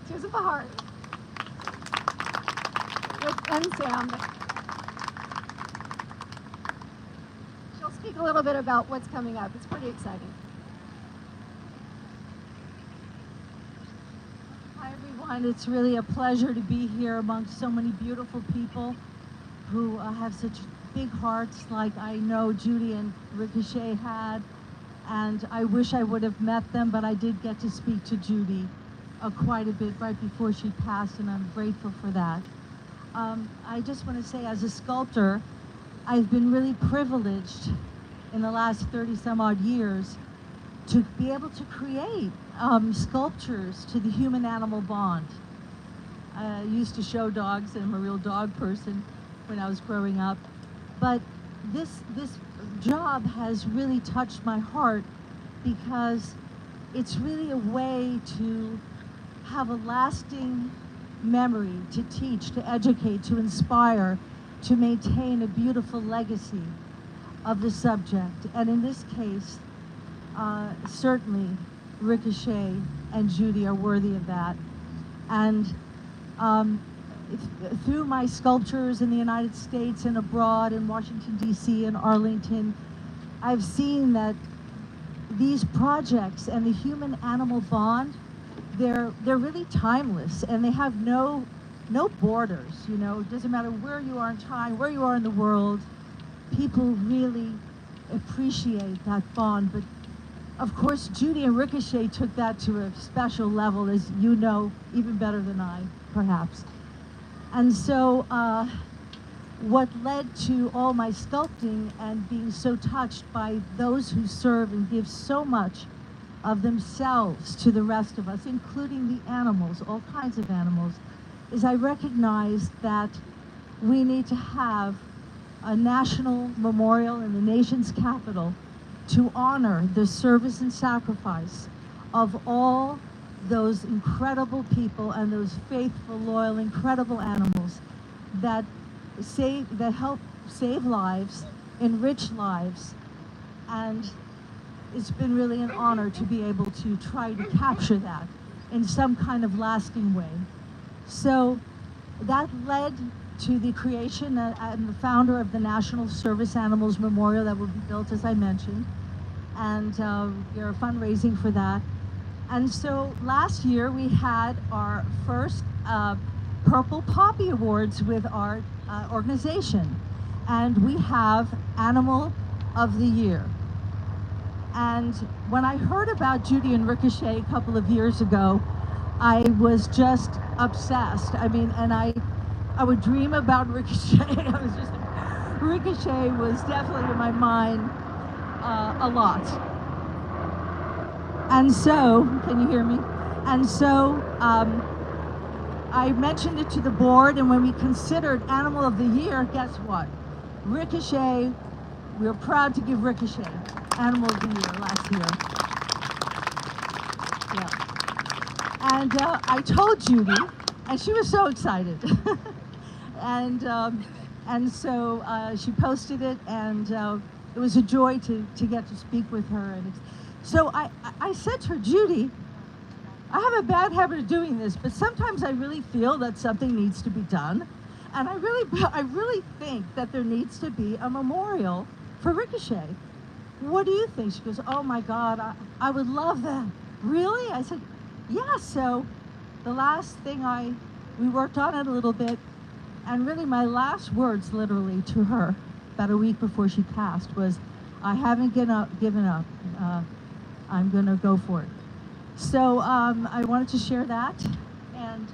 Susan Bahari. And Sam. She'll speak a little bit about what's coming up. It's pretty exciting. Hi everyone, it's really a pleasure to be here amongst so many beautiful people who have such big hearts like I know Judy and Ricochet had, and I wish I would have met them, but I did get to speak to Judy quite a bit right before she passed, and I'm grateful for that. I just want to say, as a sculptor, I've been really privileged in the last 30 some odd years to be able to create sculptures to the human-animal bond. I used to show dogs, and I'm a real dog person when I was growing up, but this job has really touched my heart because it's really a way to have a lasting memory, to teach, to educate, to inspire, to maintain a beautiful legacy of the subject. And in this case, certainly Ricochet and Judy are worthy of that. And through my sculptures in the United States and abroad in Washington, D.C. and Arlington, I've seen that these projects and the human-animal bond, they're really timeless, and they have no borders. You know, it doesn't matter where you are in time, where you are in the world. People really appreciate that bond. But of course, Judy and Ricochet took that to a special level, as you know, even better than I, perhaps. And so what led to all my sculpting and being so touched by those who serve and give so much of themselves to the rest of us, including the animals, all kinds of animals, is I recognized that we need to have a national memorial in the nation's capital to honor the service and sacrifice of all those incredible people and those faithful, loyal, incredible animals that help save lives, enrich lives, and it's been really an honor to be able to try to capture that in some kind of lasting way. So that led to the creation and the founder of the National Service Animals Memorial that will be built, as I mentioned, and we're fundraising for that. And so last year we had our first Purple Poppy Awards with our organization, and we have Animal of the Year. And when I heard about Judy and Ricochet a couple of years ago, I was just obsessed. I mean, and I would dream about Ricochet. Ricochet was definitely in my mind a lot. And so, can you hear me? And so I mentioned it to the board, and when we considered Animal of the Year, guess what? Ricochet, we were proud to give Ricochet Animal of the Year last year. Yeah. And I told Judy, and she was so excited. and so she posted it, and it was a joy to get to speak with her. And so I said to her, Judy, I have a bad habit of doing this, but sometimes I really feel that something needs to be done. And I really think that there needs to be a memorial for Ricochet. What do you think? She goes, oh my God, I would love that. Really? I said, yeah. So the last thing we worked on it a little bit, and really my last words literally to her about a week before she passed was, I haven't given up. I'm gonna go for it. So I wanted to share that, and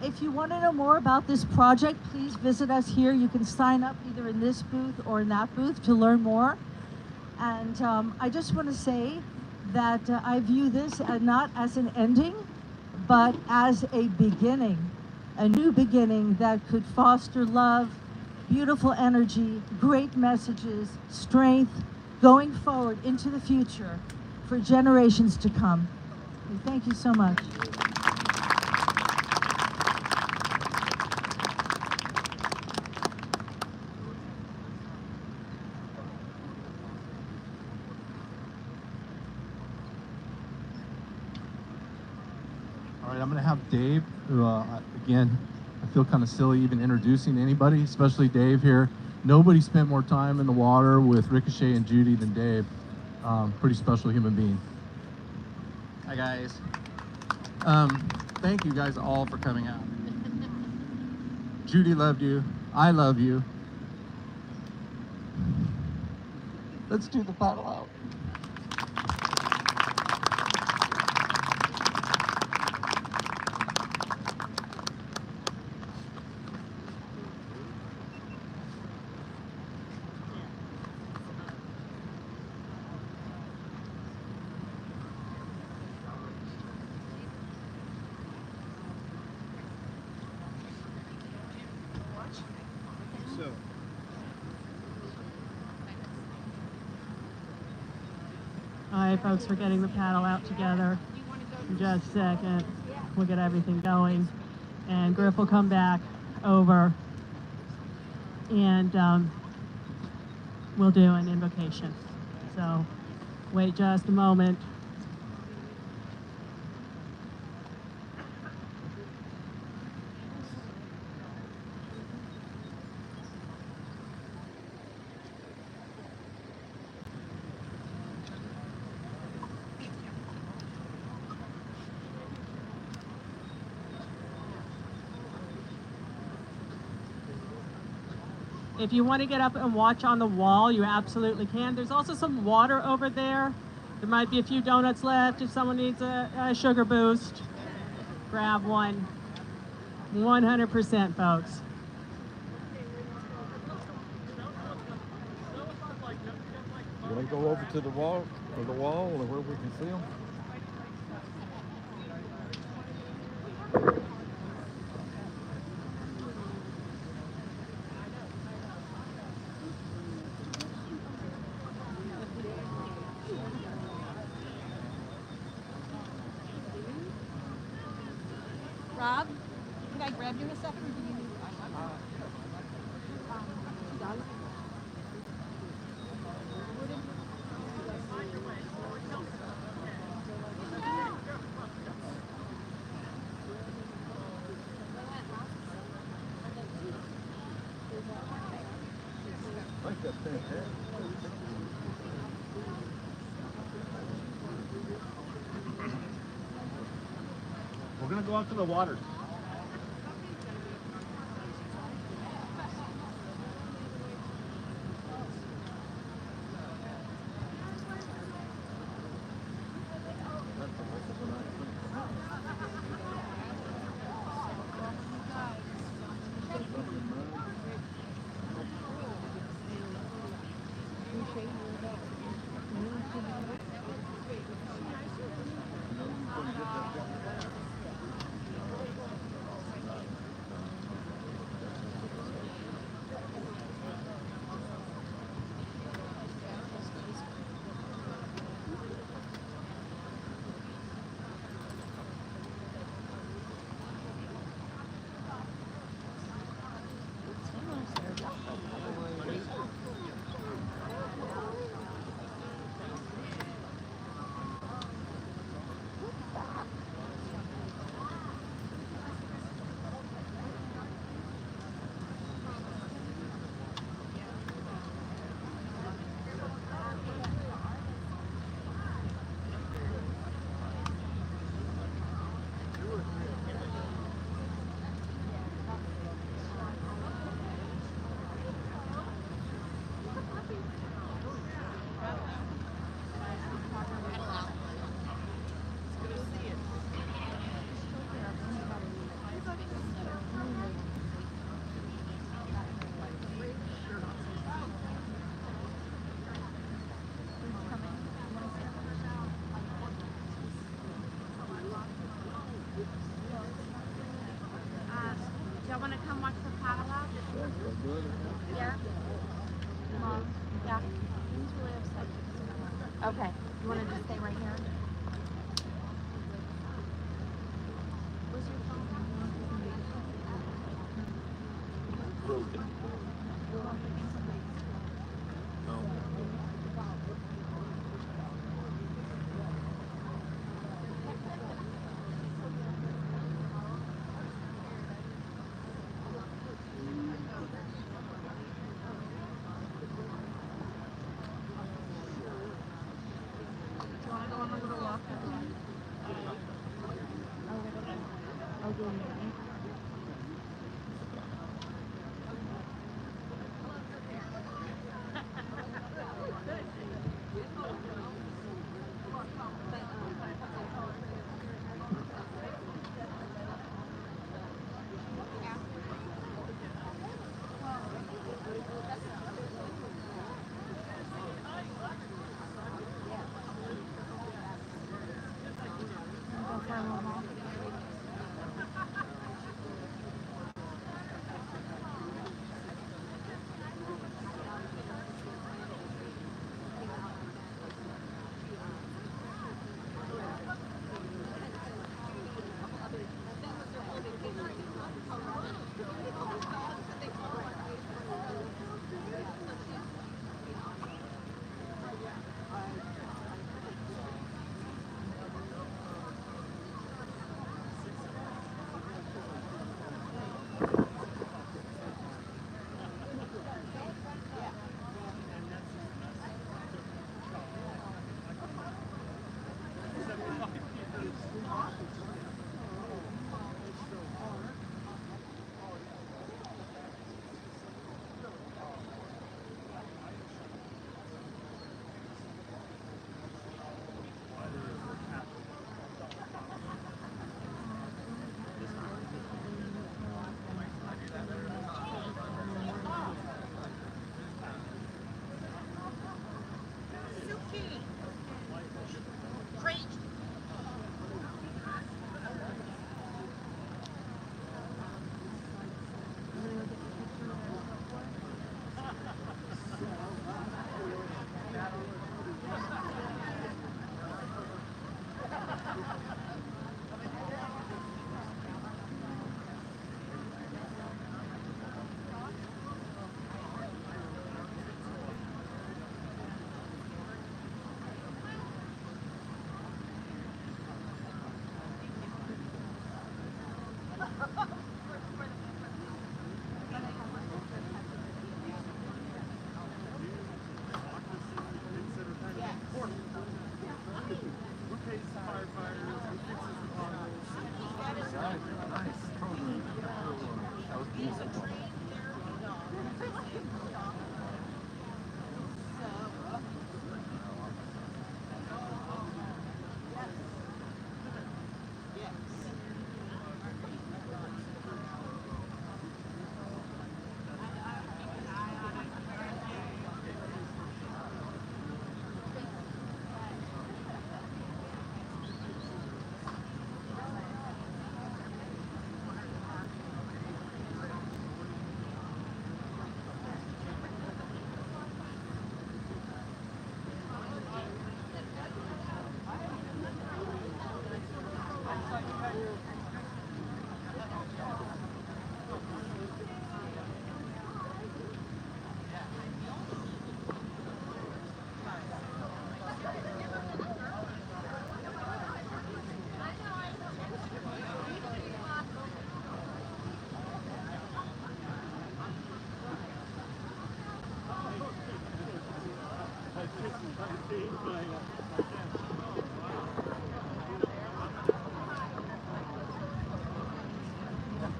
if you want to know more about this project, please visit us here. You can sign up either in this booth or in that booth to learn more. And I just want to say that I view this not as an ending, but as a beginning, a new beginning that could foster love, beautiful energy, great messages, strength, going forward into the future for generations to come. Thank you so much. All right, I'm going to have Dave, who, again, I feel kind of silly even introducing anybody, especially Dave here. Nobody spent more time in the water with Ricochet and Judy than Dave. Pretty special human being. Hi guys. Thank you guys all for coming out. Judy loved you. I love you. Let's do the paddle out. So, All right, folks, we're getting the paddle out together in just a second. We'll get everything going. And Griff will come back over and we'll do an invocation. So wait just a moment. If you want to get up and watch on the wall, you absolutely can. There's also some water over there. There might be a few donuts left if someone needs a sugar boost. Grab one. 100%, folks. You want to go over to the wall or where we can see them? Rob, can I grab you in a second? Or do you need We're going to go out to the water. Y'all want to come watch the paddle out? Yeah? Mom? Yeah? He's really upset. Okay. You want to just stay right here? Broken. No.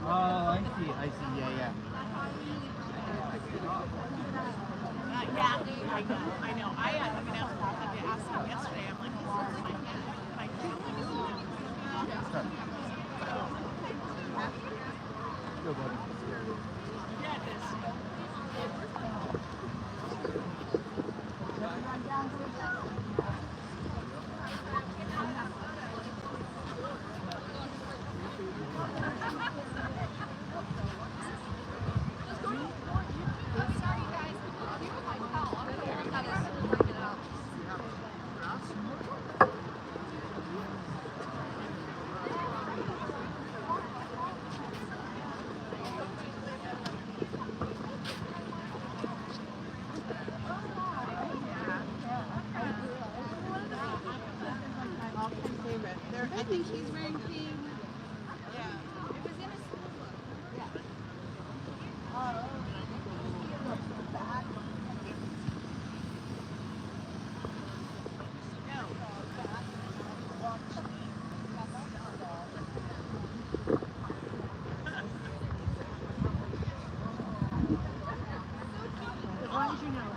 Oh, I see. I see. Yeah, yeah. Yeah, I know. I'm gonna have to ask him yesterday. I'm like, Go, buddy. yeah, it is. Sorry, guys. You can like tell. I'm gonna work on this. I think he's wearing pink. Yeah. It was in a school book. Yeah. As long as you know.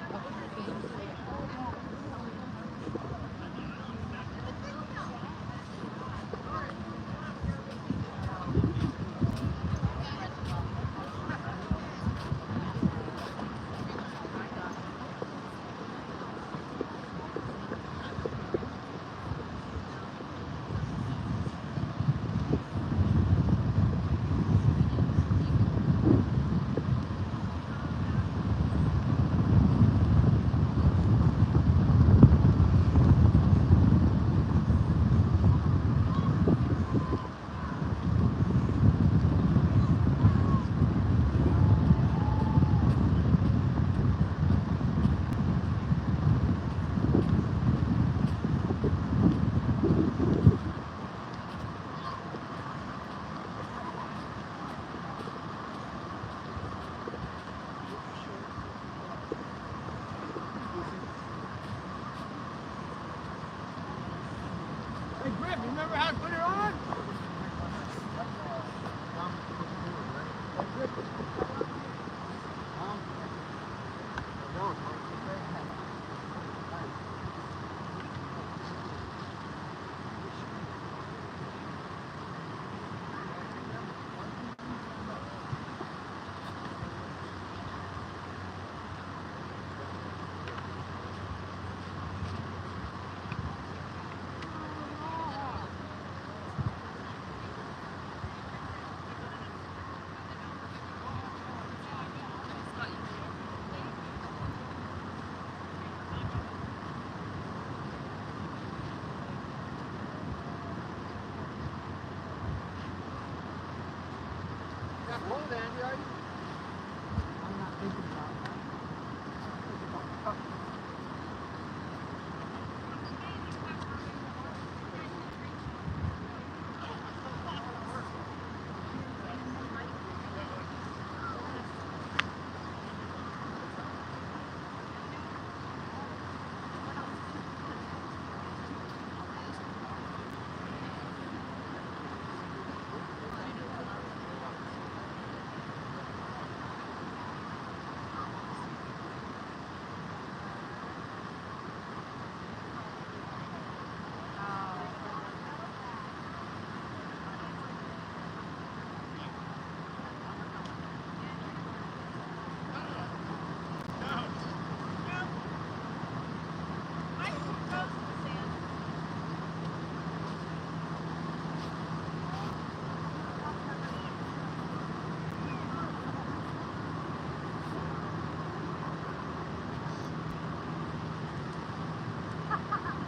Hey, Griff, you remember how to put it on?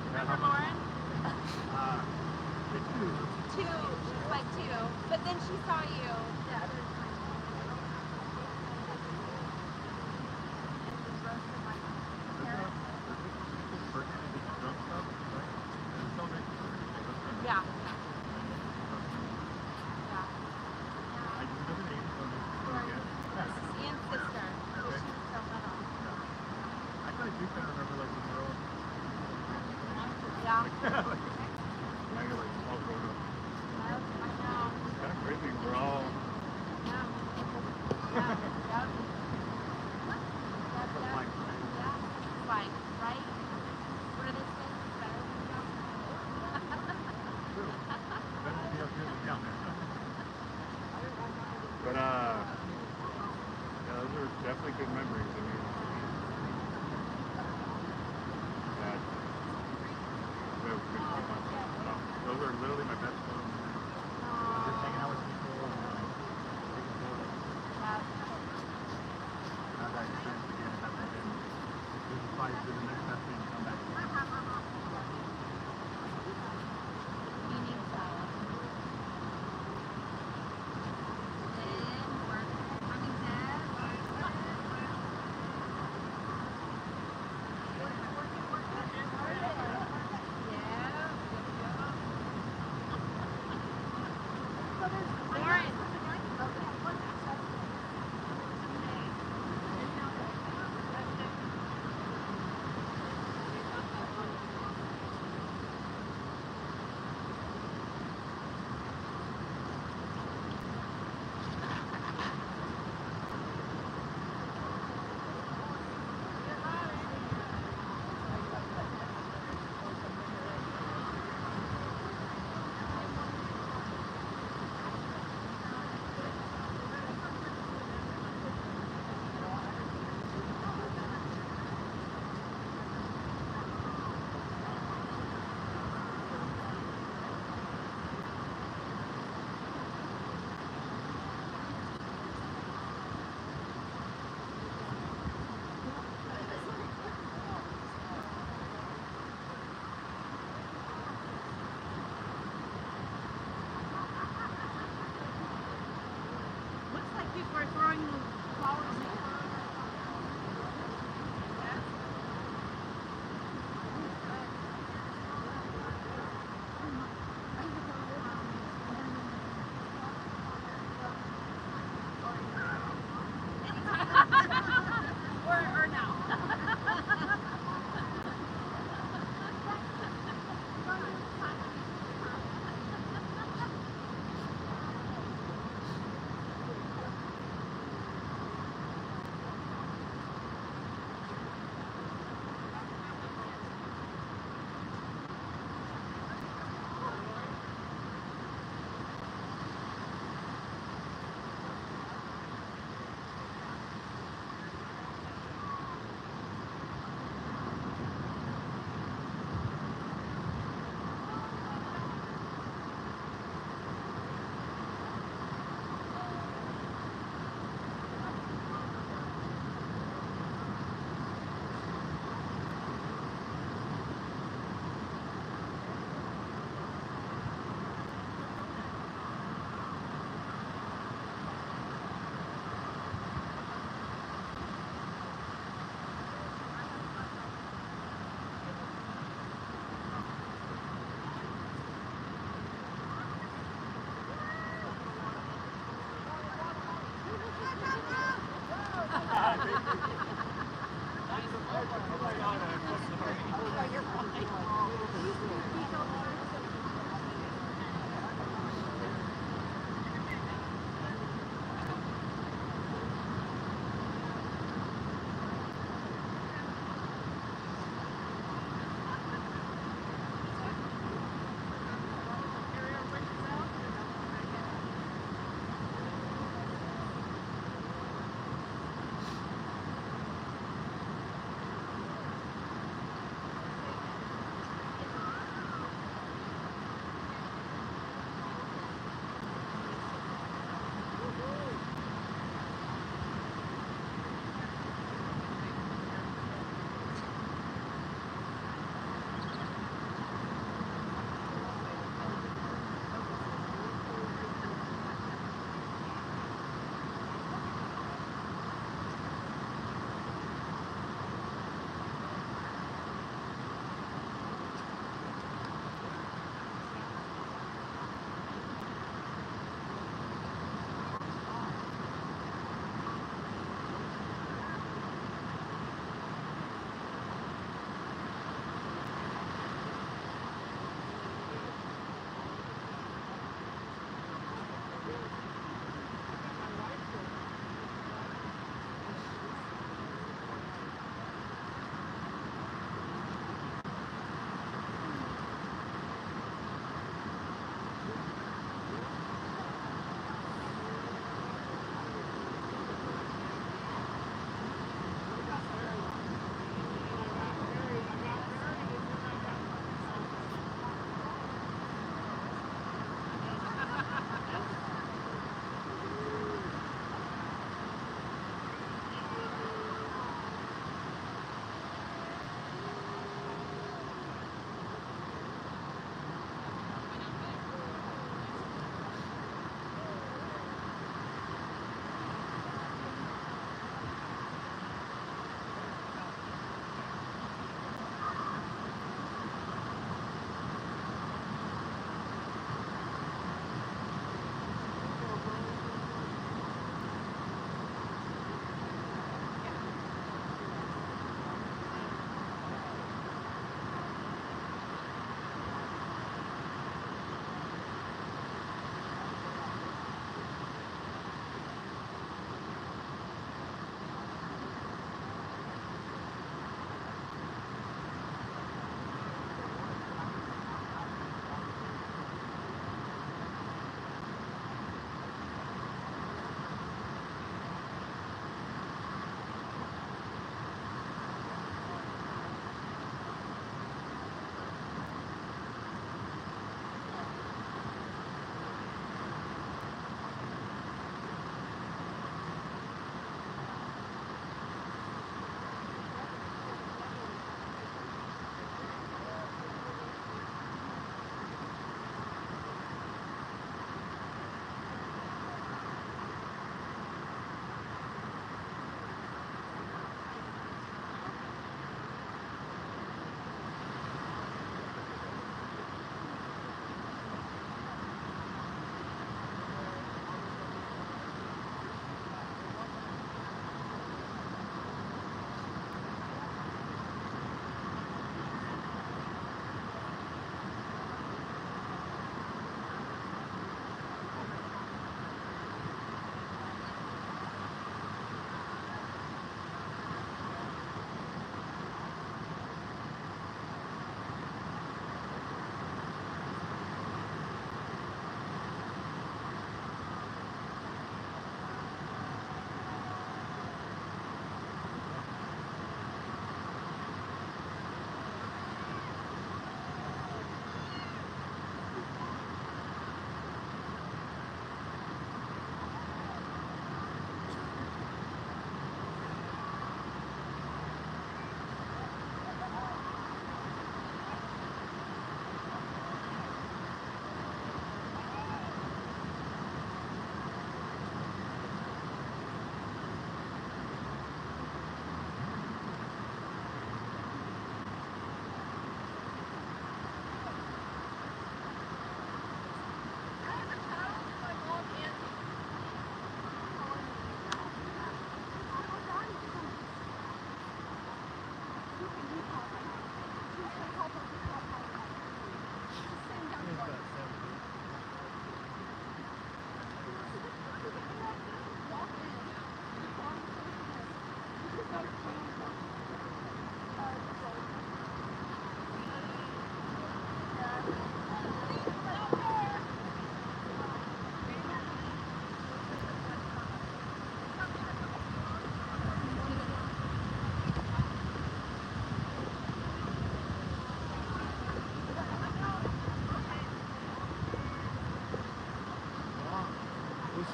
Remember Lauren? Two. She was like two. But then she saw you the other time. Yeah. Ian's sister. Yeah. Kind of crazy. We're all. Like, right? What are those things? Better than you? But yeah, those are definitely good memories. I mean, that those good months. Those are literally my best ones. Just hanging out with people and taking photos. Have that experience again. Have that been. This is probably the next best thing to come back to.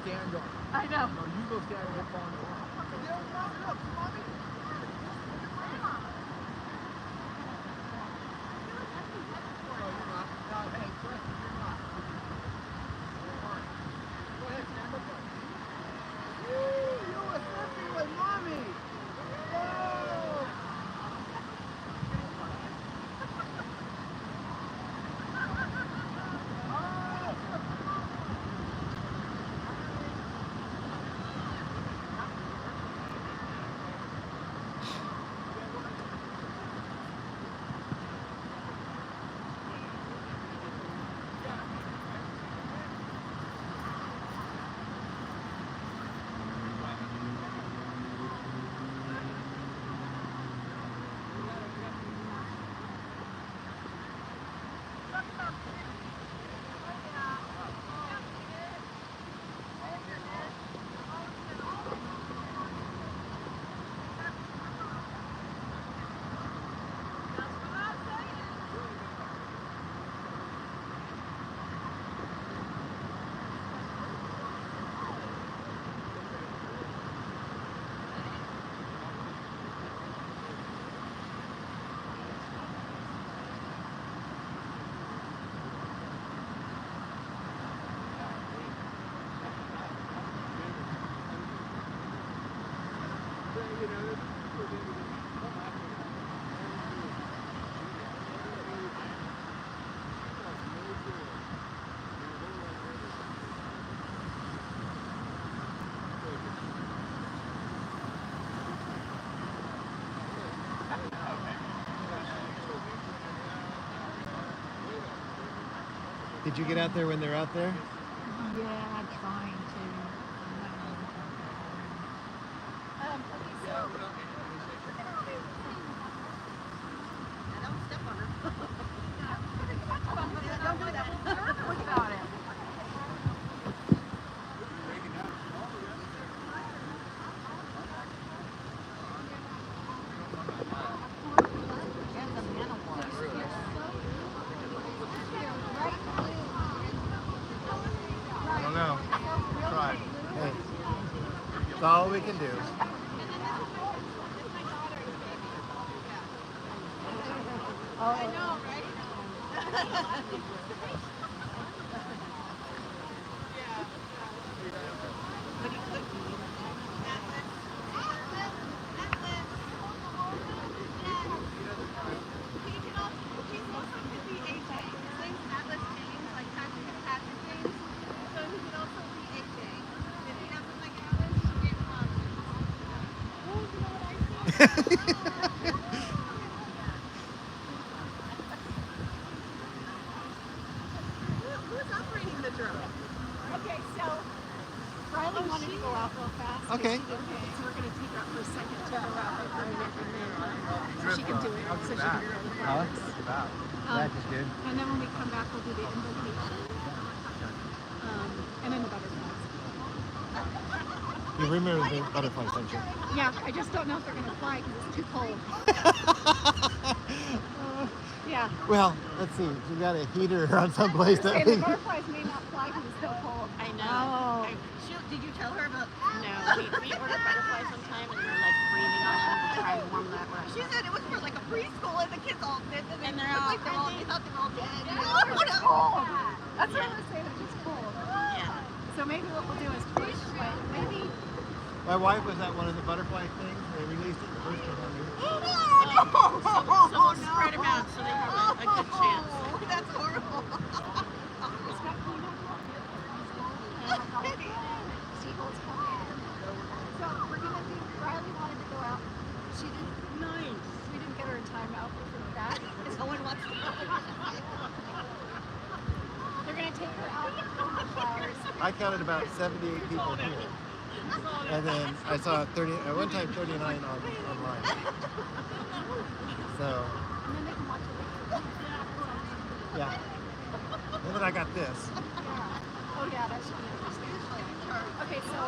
stand on it. I know. No, you go stand on it on the wall. Did you get out there when they're out there? Yeah, trying to. Okay, so look at all these things. Don't step on her. Don't do that. What about it? I don't know. Try. Hey, that's all we can do. I know, right? Who's operating the drone? Okay, so Riley wanted to go out real fast. Okay. So we're going to take her out for a second to go out and bring her in so she can do it. So she can really Huh? focus. That is good. And then when we come back, we'll do the invocation. And then the butterflies. You remember the butterflies, don't you? Yeah, I just don't know if they're going to fly because it's too cold. Yeah. Well, let's see. You got a heater on someplace that And the we... butterflies may not fly because it's so cold. I know. Oh. Did you tell her about? No, we ordered butterflies one time and we were like breathing on them to try and warm that up. She said it was for like a preschool and the kids all did. And they're all, they thought they were all dead. It's cold. That's what I was saying. It's just cold. Yeah. So maybe what we'll do is push, but maybe. My wife was at one of the butterfly things. They released it the first time. So we'll spread them out so they have a good chance. That's horrible. Seagulls come in. So we're gonna do. Riley wanted to go out. She didn't. Nice. We didn't get her in time out for that. No one wants to go. They're gonna take her out on the flowers. I counted about 78 people here. And then I saw 30, at one time 39 online. So, And then they can watch it. yeah. And then I got this. Yeah. Oh yeah, that should be interesting. Okay, so.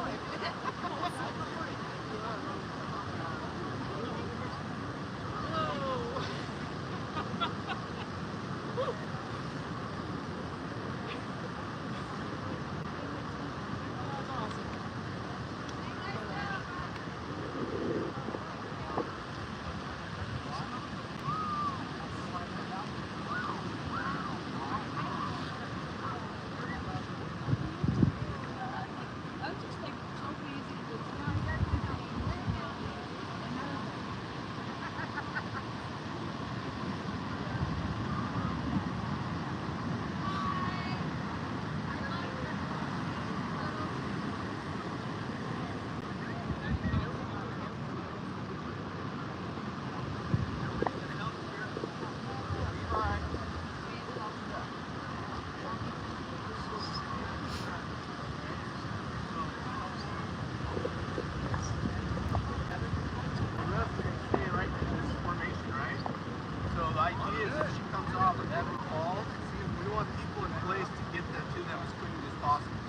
idea is if she comes off and Evan falls, we want people in place to get that to them as quickly as possible.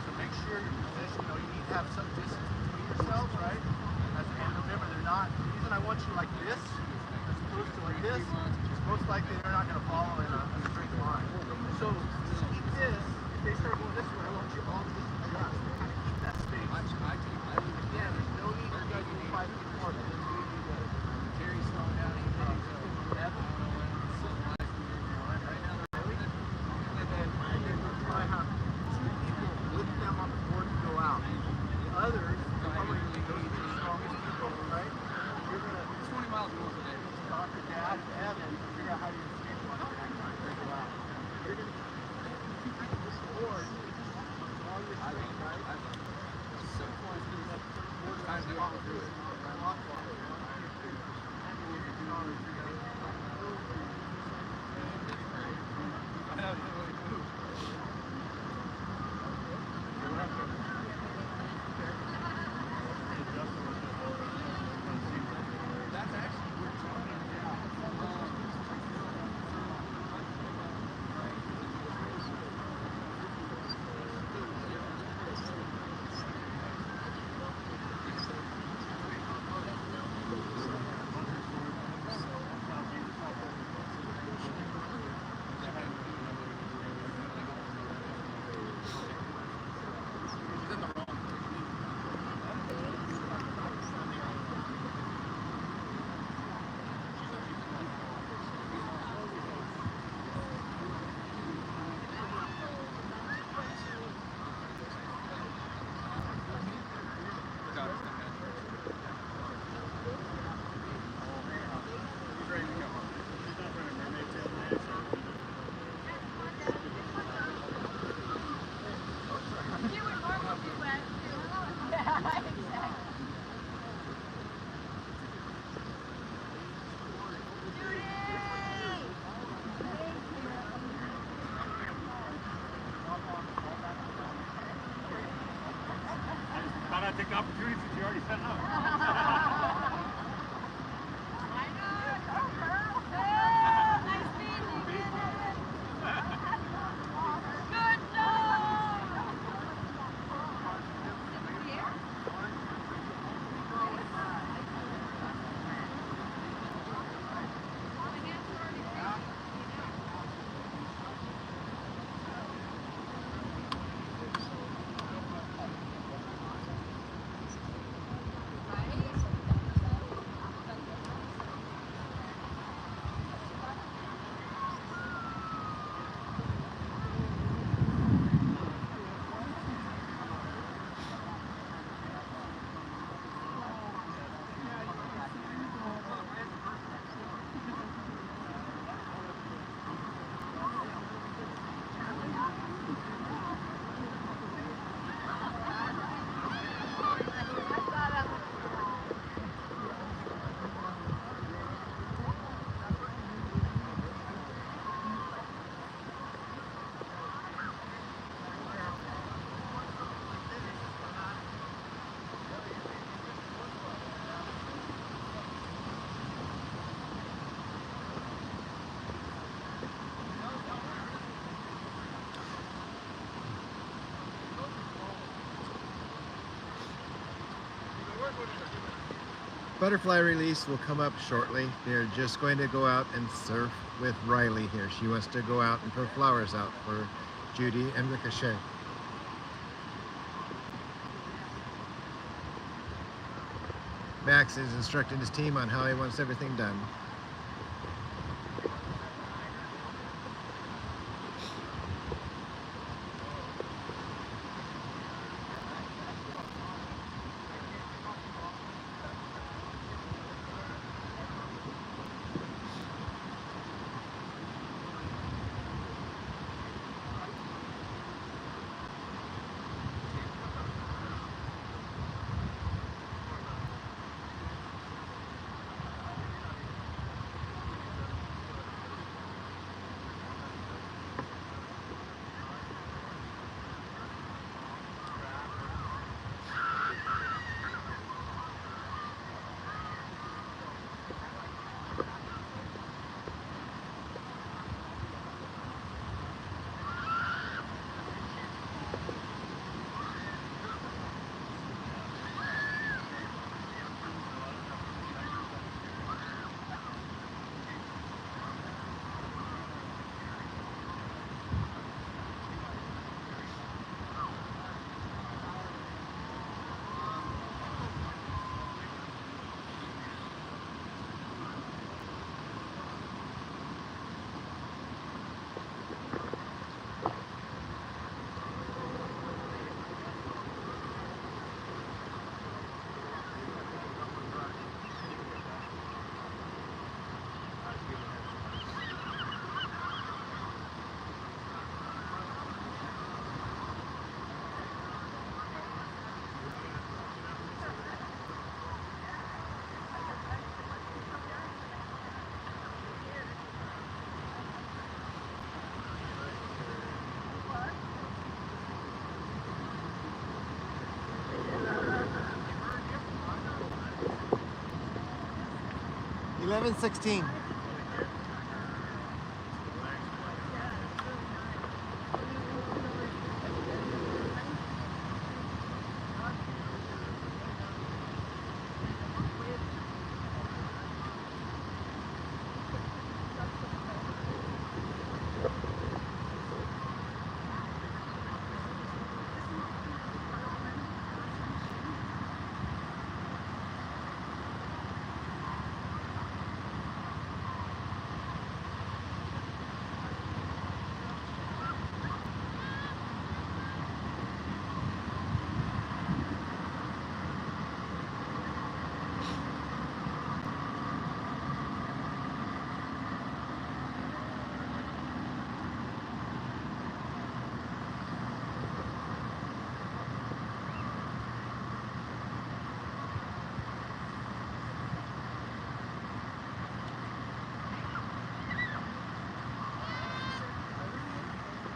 So make sure your position, you need to have some distance between yourselves, right? And remember, they're not, the reason I want you like this, as opposed to like this, is most likely they're not going to follow in a straight line. So keep this, if they start going this way, I want you all to just adjust, kind of keep that space. Again, there's no need for you guys to be 5 feet apart. Jerry's slowing down. Evan. I have 2 people with them on the board to go out. The others, probably those 2 strongest people, right? You're going to 20 miles north of there. Talk to Dad and Evan and figure out how you escape one of them and go out. You're going to keep this board along your string, right? Some points going to have to board time to walk through it. Take the opportunity since you already set up. Butterfly release will come up shortly. They're just going to go out and surf with Riley here. She wants to go out and put flowers out for Judy and Ricochet. Max is instructing his team on how he wants everything done. 11:16.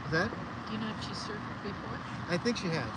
Is that? Do you know if she's surfed before? I think she has.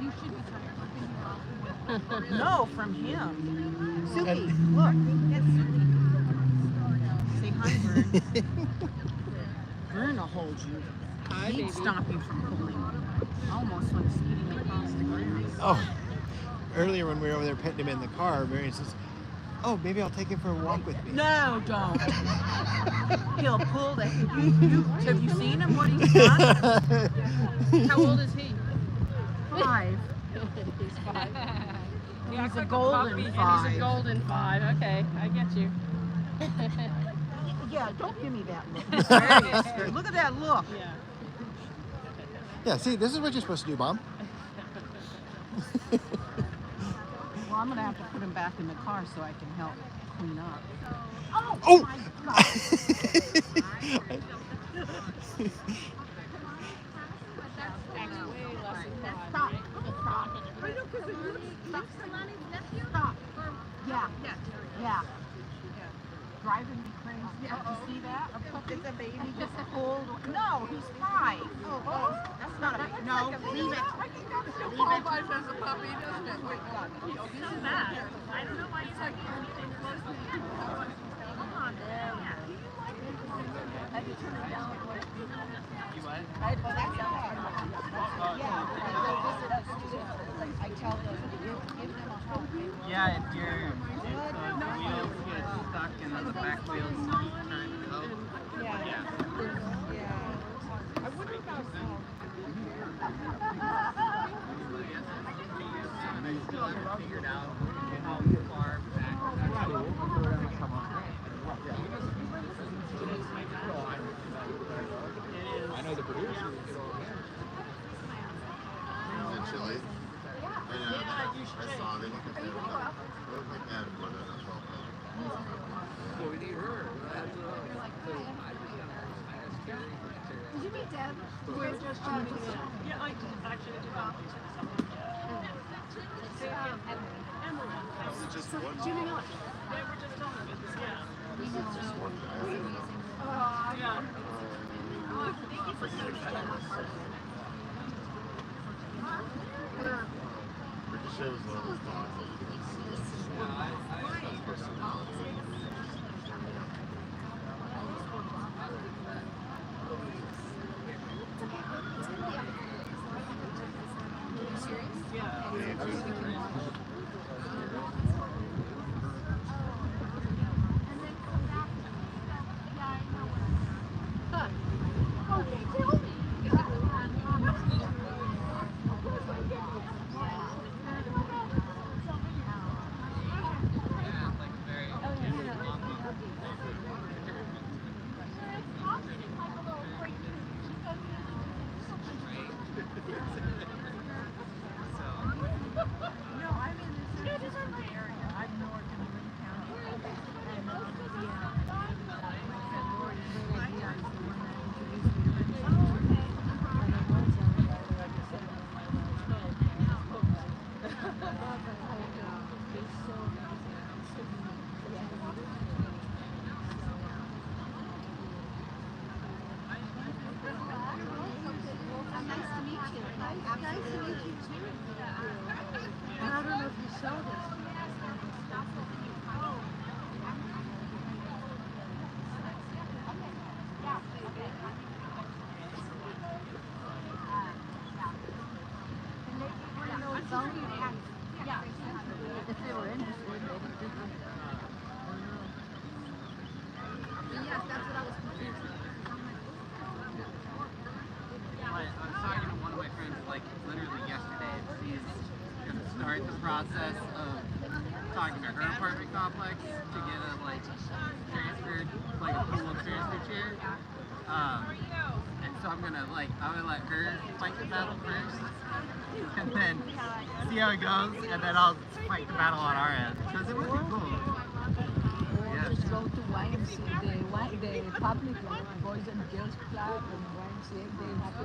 You should be tired. No, from him. Suki, look. It's Suki. Say hi, Vern. Vern will hold you. He'd stop you from pulling. Almost went speeding across the grass. Oh, earlier when we were over there petting him in the car, Marion says, "Oh, maybe I'll take him for a walk with me." No, don't. He'll pull the. Have you seen him? What he's done? How old is he? 5. He's 5. He's a golden 5. He's a golden 5. Okay, I get you. Yeah, don't give me that look. Very scared. Look at that look. Yeah. Yeah, see, this is what you're supposed to do, Mom. Well, I'm going to have to put him back in the car so I can help clean up. Oh! My God. Stop. Stop. Yeah. Yeah. Driving me crazy. You see that? It's a baby just pulled. No, he's 5. Oh, that's not a baby. No, leave it. Leave it. As a puppy, doesn't it? Oh my God. He's so bad. I don't know why he's like anything close to you. Come on, there. Have you turned it down? You what? Well, that's not yeah. I tell them, give them a hug. Yeah, if the wheels get stuck and then the back wheels turn out. Yeah. I wonder about I still haven't figured out how far back. I know the producer. Chili. I saw they look at that. They look like that more than a 12. Well, we need her. Did you meet Deb? Yeah, I did. Actually, I did. It's just one. Judy Miller. Yeah, we're just talking about this. Yeah. This is just one guy. Yeah. Thank you for Ricochet was one of those dogs that you could see his personality. Process of talking to her apartment complex to get a transferred, a pool transfer chair. And so I'm gonna let her fight the battle first, and then see how it goes, and then I'll fight the battle on our end because it would be cool. Yeah. Just go to YMCA, the public Boys and Girls Club and YMCA. They have to.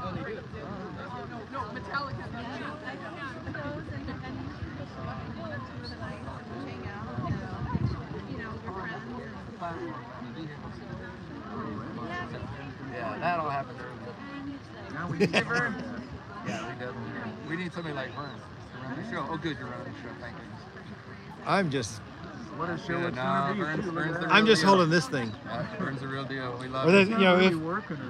Oh, they do. No, Metallica. those and platform on the vehicles. Yeah, that'll happen early. Now we Hey, need Vern. Yeah, we definitely. We need somebody like Vern to run the show. Oh, good, you're running the show. Thank goodness. I'm just What a show Yeah, it's no, gonna be. Vern's the I'm real just deal. holding this thing. Vern's the real deal. We love Well, him. then, you know, if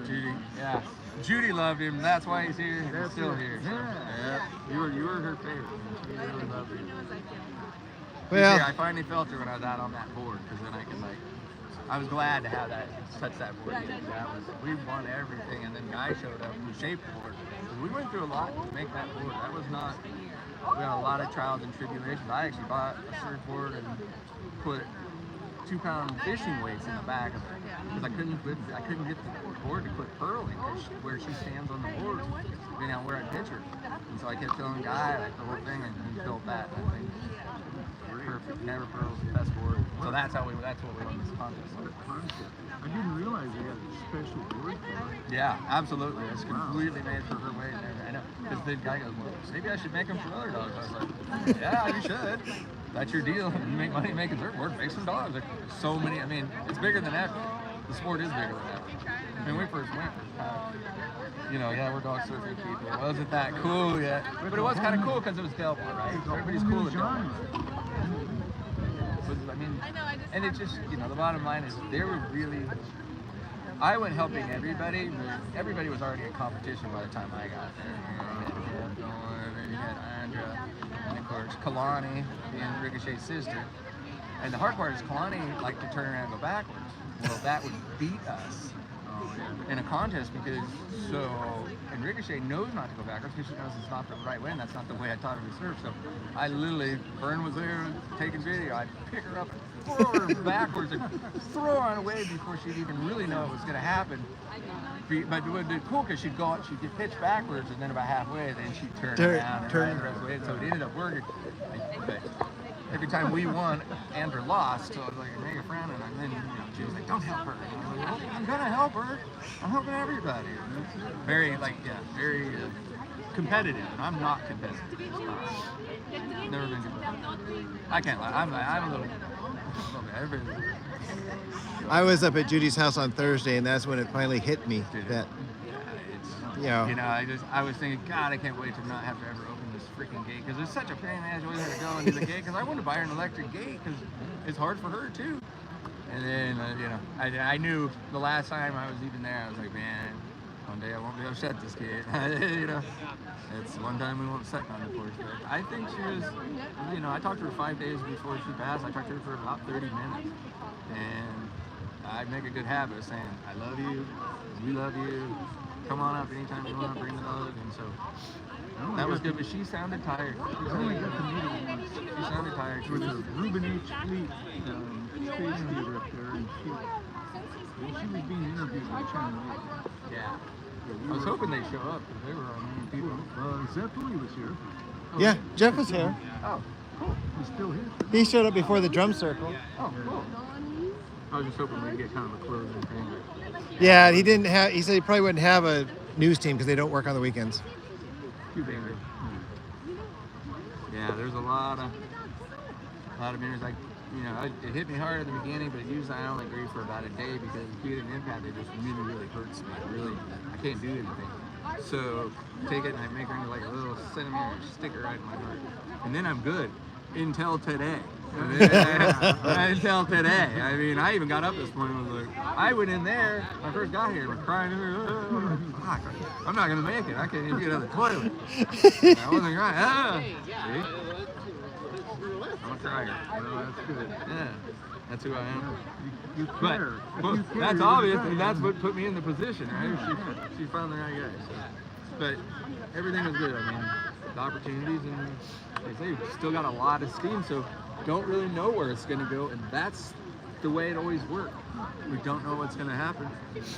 Judy, yeah. Judy loved him. That's why he's here. He's still it. here. So, Yeah. yeah. You were her favorite. She really loved you. Well- I finally felt her when I was out on that board, because then I could I was glad to have that, touch that board again. We won everything, and then Guy showed up who shaped the board. We went through a lot to make that board. That was not, we had a lot of trials and tribulations. I actually bought a surfboard and put 2-pound fishing weights in the back of it, because I couldn't get the board to quit purling, where she stands on the board, depending on where I pitch her. And so I kept telling Guy the whole thing, and he built that. And I think perfect, never pearls, best board. So that's what we won this contest. I didn't realize they had a special board for her. Yeah, absolutely. It's completely made for her weight. I know. Because the guy goes, well, maybe I should make them for other dogs. I was like, yeah, you should. That's your deal. You make money making surfboards, make some dogs. There's so many. I mean, it's bigger than ever. The sport is bigger than ever. When we first went, we're dog surfing people. It wasn't that cool yet. But it was kind of cool because it was Delmar, right? Everybody's cool at Delmar. I mean, and it just, the bottom line is they were really, I went helping everybody, but everybody was already in competition by the time I got there. You had Andra, and of course Kalani, being Ricochet's sister. And the hard part is Kalani liked to turn around and go backwards. Well, that would beat us in a contest and Ricochet knows not to go backwards because she knows it's not the right way, and that's not the way I taught her to surf. So I literally, Vern was there taking video, I'd pick her up and throw her backwards and throw her on a wave before she'd even really know it was going to happen. But it would be cool because she'd get pitched backwards, and then about halfway, then she'd turn around and ride the rest of the way. So it ended up working. But every time we won, Andrew lost, so I was like, make a friend, and then she was like, don't help her. And I was like, I'm gonna help her. I'm helping everybody. Very competitive, and I'm not competitive. Never been competitive. I can't lie. I'm a little I was up at Judy's house on Thursday, and that's when it finally hit me that, I was thinking, God, I can't wait to not have to ever open this freaking gate, because it's such a pain in the ass always have to go into the gate, because I wanted to buy her an electric gate, because it's hard for her too. And then, I knew the last time I was even there, I was like, man, one day I won't be able to shut this gate. It's one time we won't set on the porch. But I think she was, I talked to her 5 days before she passed. I talked to her for about 30 minutes. And I make a good habit of saying, I love you, we love you, come on up anytime you want to bring the dog. And so that was good, but she sounded tired. She sounded tired. She was a Ruben H. Fleet space theater up there, and she was being interviewed by China. Yeah. I was hoping they'd show up, because they were our main people. Zeppeli was here. Yeah, Jeff was here. Oh, cool. He's still here. He showed up before the drum circle. Oh, cool. I was just hoping we'd get kind of a closing thing. Yeah, he said he probably wouldn't have a news team because they don't work on the weekends. Too big. Yeah, there's a lot of minutes. It hit me hard at the beginning, but usually I only agree for about a day, because if you get an impact, it just really hurts me. I can't do anything. So take it and I make her into like a little centimeter sticker right in my heart. And then I'm good until today. Until today. I mean, I even got up this morning and was like, I went in there, when I first got here, I was crying, fuck, I'm not going to make it. I can't even get out of the toilet. I wasn't crying. See? I'm a crier. That's good. Yeah, that's who I am. You care. But that's obvious, and that's what put me in the position, right? She found the right guy. So. But everything was good. I mean, the opportunities, and like I say, we've still got a lot of steam, so don't really know where it's going to go, and that's the way it always works. We don't know what's going to happen,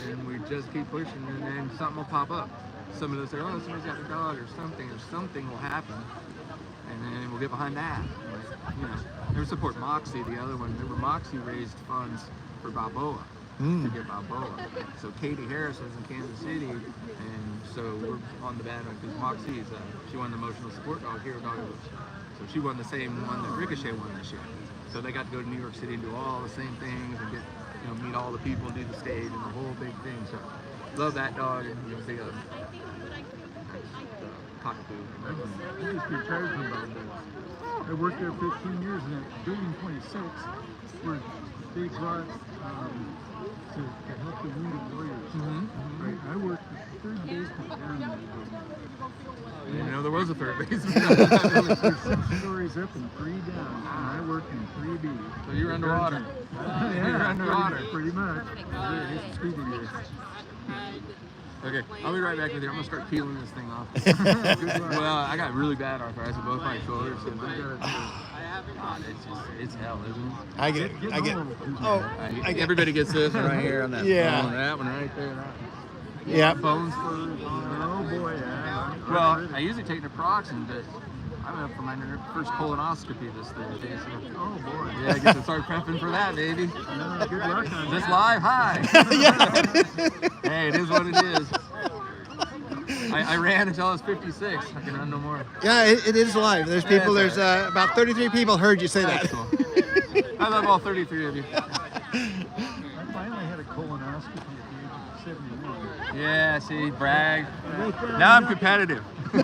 and we just keep pushing, and then something will pop up. Somebody will say, oh, somebody's got a dog, or something will happen, and then we'll get behind that. They support Moxie, the other one. Remember, Moxie raised funds for Balboa, to get Balboa. So Katie Harris was in Kansas City, and so we're on the bandwagon because Moxie she won the emotional support dog, hero dog. So she won the same one that Ricochet won this year. So they got to go to New York City and do all the same things and get meet all the people, do the stage and the whole big thing. So love that dog and big cockapoo. I just get charged about this. I worked there 15 years, and at building 26, where they brought to help the wounded warriors. Right, I worked at third basement there in that building. I didn't know there was a third basement. There's 6 stories up and 3 down, and I worked in 3B. So you were underwater. Yeah, You're underwater. pretty much. It's scuba gear. Okay, I'll be right back with you. I'm gonna start peeling this thing off. Well, I got really bad arthritis in both my shoulders. So it's hell, isn't it? I get. Everybody gets this one right here on that bone, that one right there. That one. Yeah. Bones for. Oh boy, yeah. Well, I usually take naproxen, but I went up for my first colonoscopy this Thursday. So, oh boy. Yeah, I get to start prepping for that, baby. Good luck on Is this that. live? Hi. Hey, it is what it is. I ran until I was 56. I can run no more. Yeah, it is live. There's people. There's about 33 people heard you say that. Cool. I love all 33 of you. I finally had a colonoscopy at the age of 71. Yeah, see, brag. Now I'm competitive. They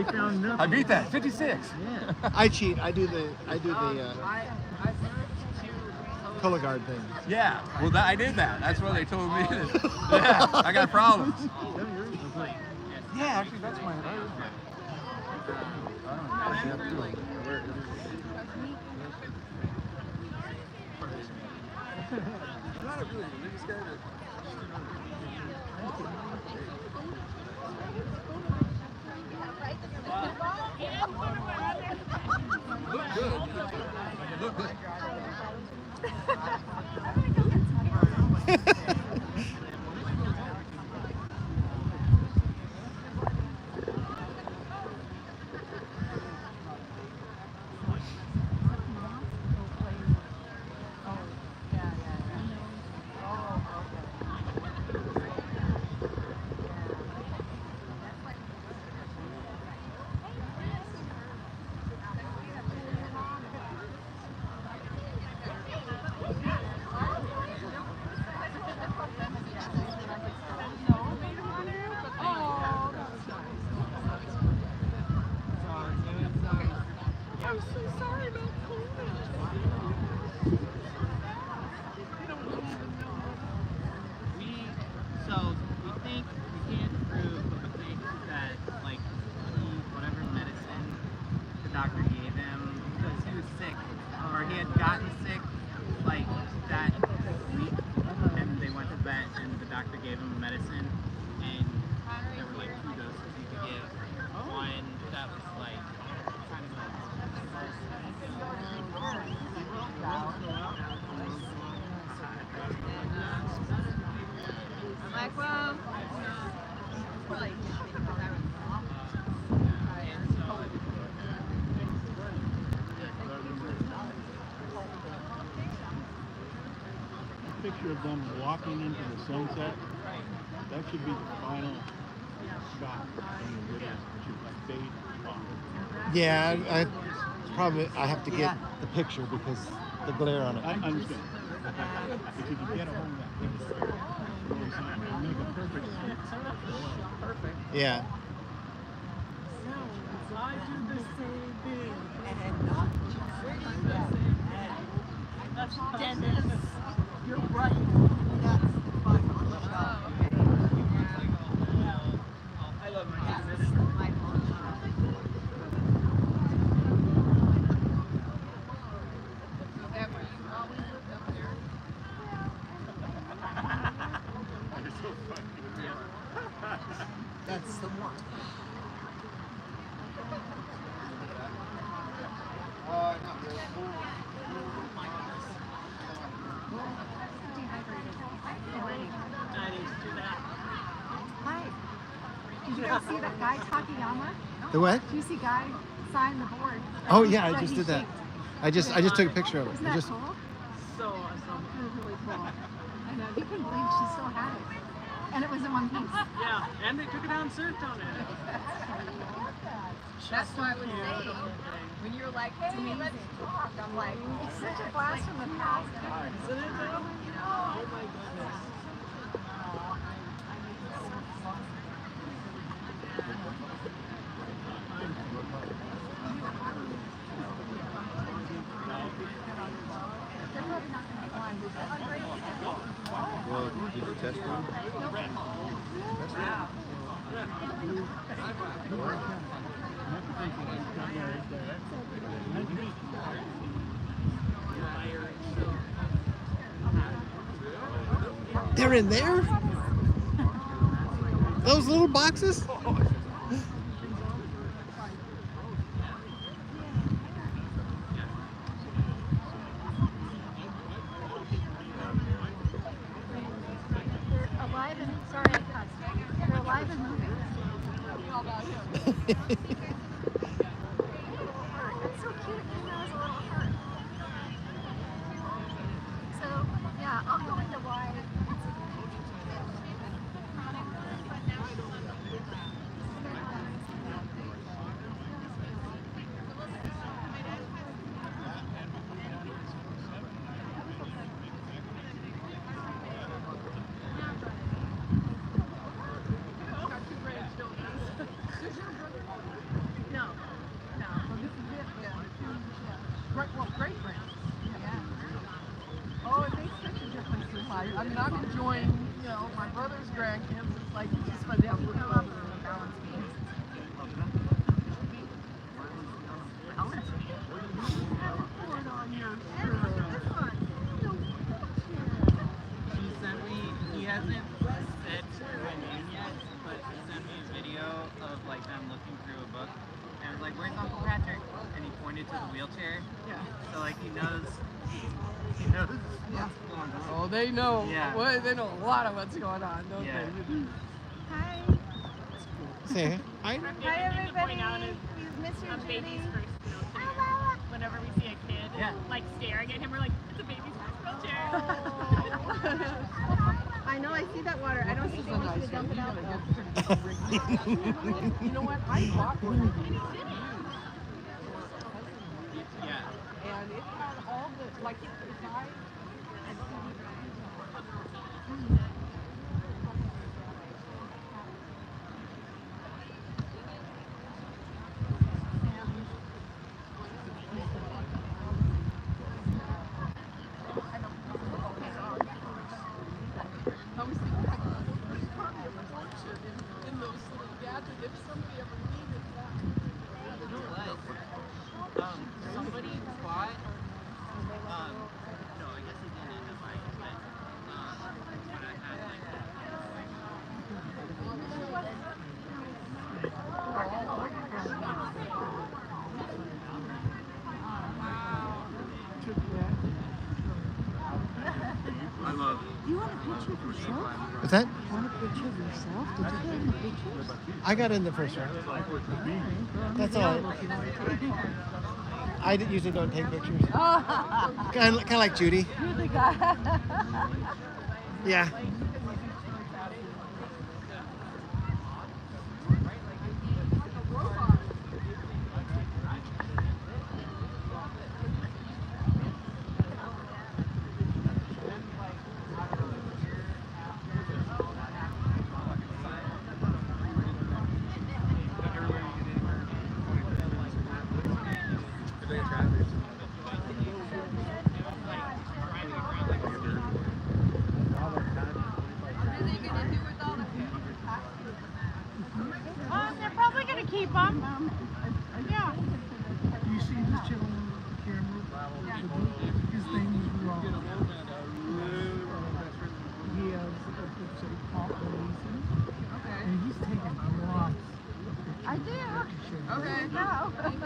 found nothing. I beat that, 56. Yeah. I cheat. I do the color guard thing. Yeah, well, I did that. That's what they told me. Yeah, I got problems. Yeah, actually, that's my advice. Look good. Look good. Picture of them walking into the sunset. That should be the final shot in the video. It should fade on. Yeah, I have to get the picture because the glare on it. I understand. If you can get a hold of that picture, it'll make a perfect Perfect. Yeah. I do the same thing. Dennis, you're right. That's the final shot. I love my That's the one. Hi. Did you guys see that guy Takayama? The what? Did you see guy sign the board? Oh yeah, I That just he did that. shaped? I just took a picture of it. Isn't I that just, cool? So awesome. It was really cool. I know. He couldn't believe she still had it. And it was in one piece. Yeah, and they took it out and surfed on it. I love that. That's why I was saying, when you're like, hey, let's talk, I'm like, it's such a blast from the past. Isn't it though? You know? Oh my goodness. Well, did you test one? They're in there? Those little boxes? They're alive and, sorry I cussed. They're alive and moving. How about him? That's so cute. He knows a little heart. So, yeah, I'll go into why. No, no. This is it, yeah. Right, well, great friends. Yeah. Oh, it makes such a difference in life. I mean, I'm enjoying, you know, my brother's grandkids. It's like, it's just fun to have a little brother and a balance beam. Balance beam? Put on your shirt. This one. He sent me, he hasn't said my name yet, but he sent me a video of like them looking through a book. And I was like, where's Uncle Patrick? And he pointed to the wheelchair. Yeah. So like he knows Yeah. what's going on. Oh, they know. Yeah. Well, they know a lot of what's going on, don't Yeah. they? Hi. Say hi. Hi, everybody. We've missed you, Judy. Whenever we see a kid like staring at him, we're like, it's a baby's first wheelchair. I know, I see that water. I don't think they want you to dump it out, though. You know what? I bought one. Yeah. And it had all the, like, if I I was thinking, there's probably a function in those little gadgets if somebody ever needed that. Somebody bought, no, I guess he didn't end up buying it, but I had like I love it. You want a picture of yourself? What's that? Want a picture of yourself? Did you get any pictures? I got in the first round. That's all right. I usually don't take pictures. Kind of like Judy. You're the guy. Yeah. They're probably gonna keep them. Yeah. You see this gentleman with the camera? His name is Ron. He has it's a pop racing. And he's taking lots. I do. Okay. No. Thank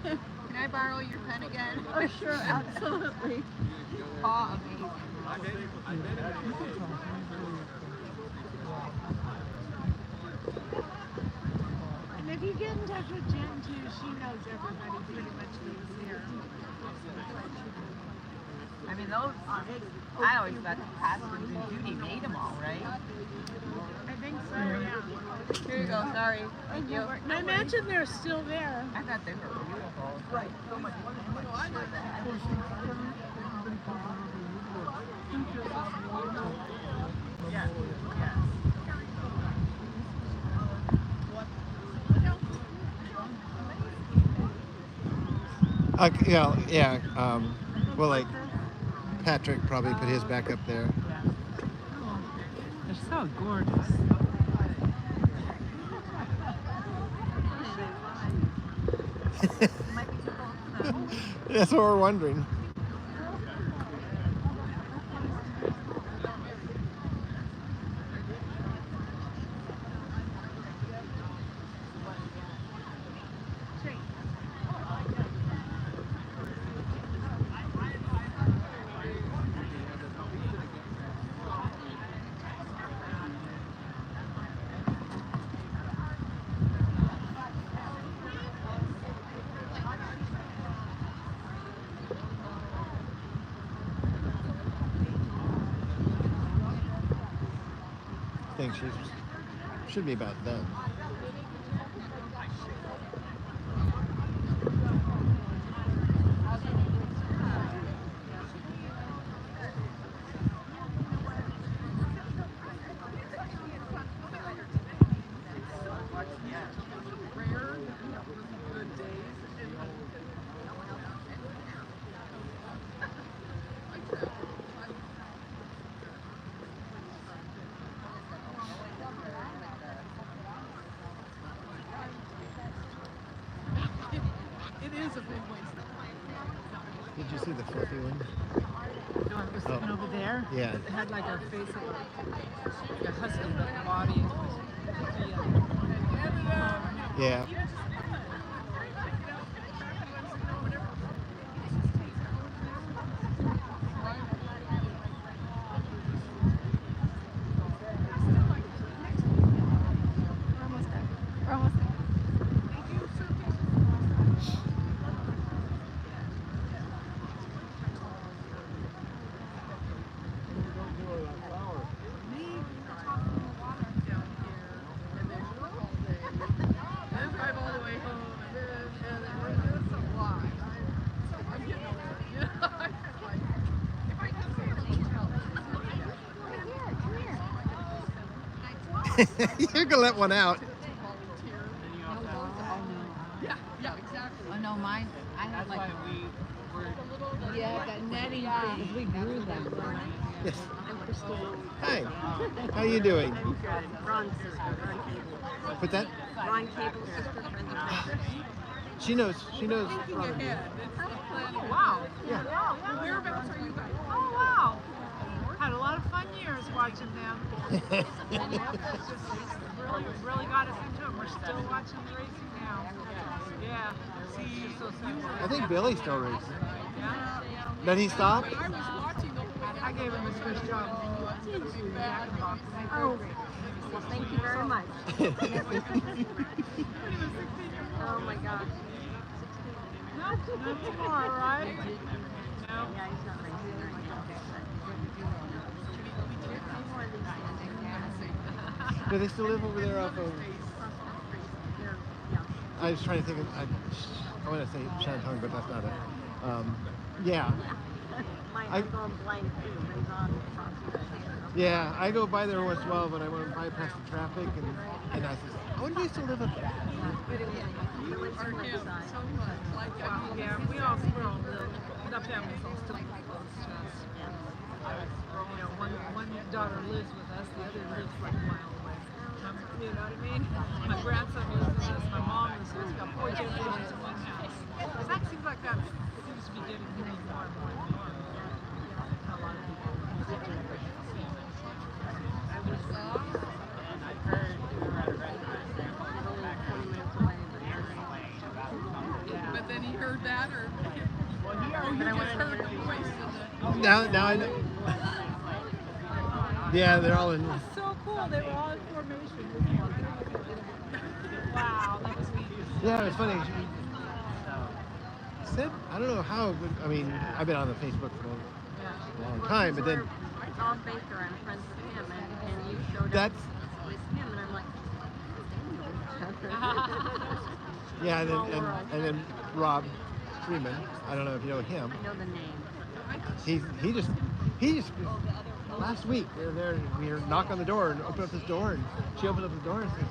you. Can I borrow your pen again? Oh, sure, absolutely. Aw, amazing. And if you get in touch with Jen too, she knows everybody pretty much lives here. I mean, those I always thought the costumes and Judy made them all, right? I think so, yeah. Here you go, sorry. Thank you. I imagine they're still there. I thought they were beautiful. Right. Yes, yes. Yeah. Well, like Patrick probably put his back up there. They're so gorgeous. That's what we're wondering. I think she should be about done. It is a big waist. Did you see the fluffy one? The one that was sitting over there? Yeah. It had like a face of like a husky, but the body was Yeah. We're almost there. We're almost there. You're gonna let one out. Yeah, exactly. Oh no, mine. I had like yeah, that netting thing. We grew them. Yes. Hi. How you doing? Ron's sister, Ron Cable. Put that. Ron Cable's sister, friends of friends. She knows. She knows. Oh, wow. Yeah. Wow. Whereabouts are you guys? Oh, wow. Had a lot of fun years watching them. really got us into it. We're still watching the racing now. Yeah. See, I think Billy's still racing. yeah. Did he stop? I was watching the I gave him his first job. Oh, well, thank you very much. Oh my gosh. Not far, right? No. Yeah, he's not racing. Do they still live over there off of? I was trying to think of. I want to say Shantung, but that's not it. Yeah. I'm going blind too. It's on Yeah, I go by there once in a while, but I want to bypass the traffic, and I said, I wonder if they still live up there. Our kids so much. Like, yeah, we all live. The family's all still close to us. You know, one daughter lives with us, the other lives like a mile away. You know what I mean? My grandson lives with us, my mom lives with us, got 4 generations in one house. That seems like that seems to be getting more and more and more and more. A lot of people But then he heard that, or you just heard the voice. Now I know. Yeah, they're all in. It was so cool. They were all in formation. Wow, that was neat. Yeah, it's funny. She said, I don't know how, but I mean, I've been on the Facebook for long time, but then Bob Baker, I'm friends with him, and you showed that's up with him, and I'm like, yeah, Small world. and then Rob Freeman. I don't know if you know him. I know the name. He just last week we were there and we were knock on the door and open up this door and she opened up the door and says,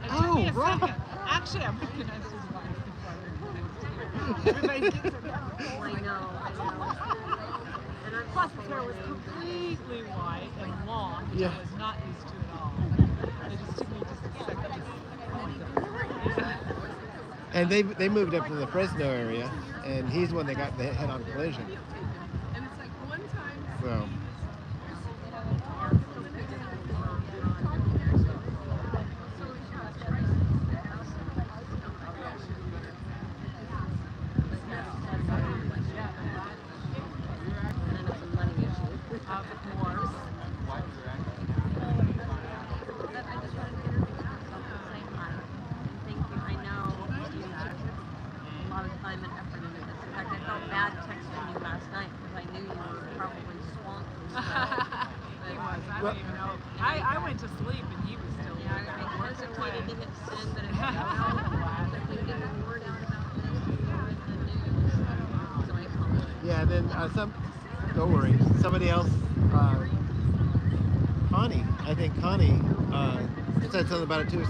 It took me a Rob. second. Actually, I'm recognized his wife before everybody gets it. I know. Plus, his hair was completely white and long, which Yeah. I was not used to at all. It just took me just a second to And they moved up to the Fresno area and he's the one that got the head-on collision. And it's like one time. So I went to sleep and he was still there. yeah, then don't worry, somebody else, Connie, I think Connie said something about it too,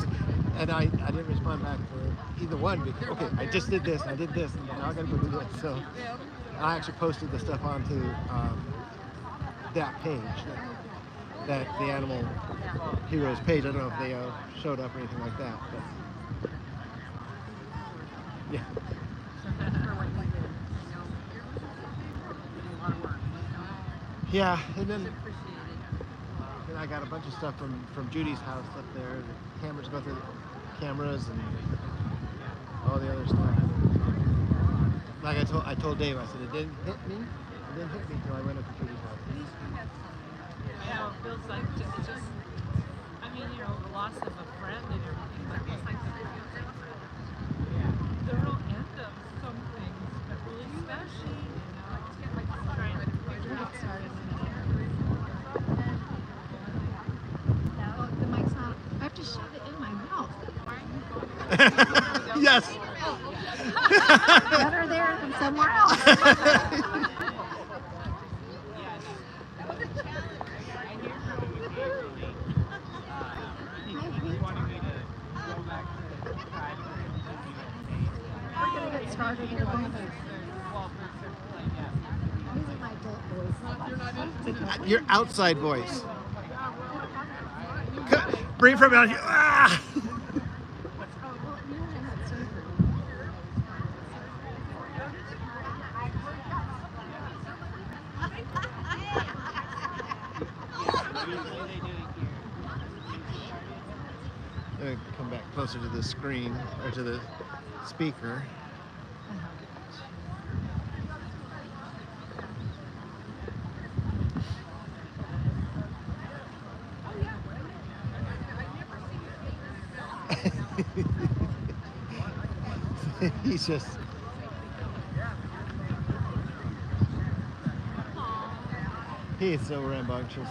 and I didn't respond back for either one because, okay, I just did this, and I did this, and now I gotta go do this, so I actually posted the stuff onto that page, that the Animal Heroes page. I don't know if they showed up or anything like that, but yeah. Yeah, and then I got a bunch of stuff from Judy's house up there. The cameras, both the cameras and all the other stuff. Like I told Dave, I said it didn't hit me. It didn't hit me until I went up to Judy's house. You know, it feels like just I mean, you know, the loss of a friend and everything, but it's like the real end of some things, but really special, you know. Trying to get started. The mic's on. I have to shove it in my mouth. Yes. Better there than somewhere else. We're gonna get started in a moment. Using my adult voice. Your outside voice. Bring it from out here. Ah! I'm gonna come back closer to the screen or to the speaker. He's just he is so rambunctious. It's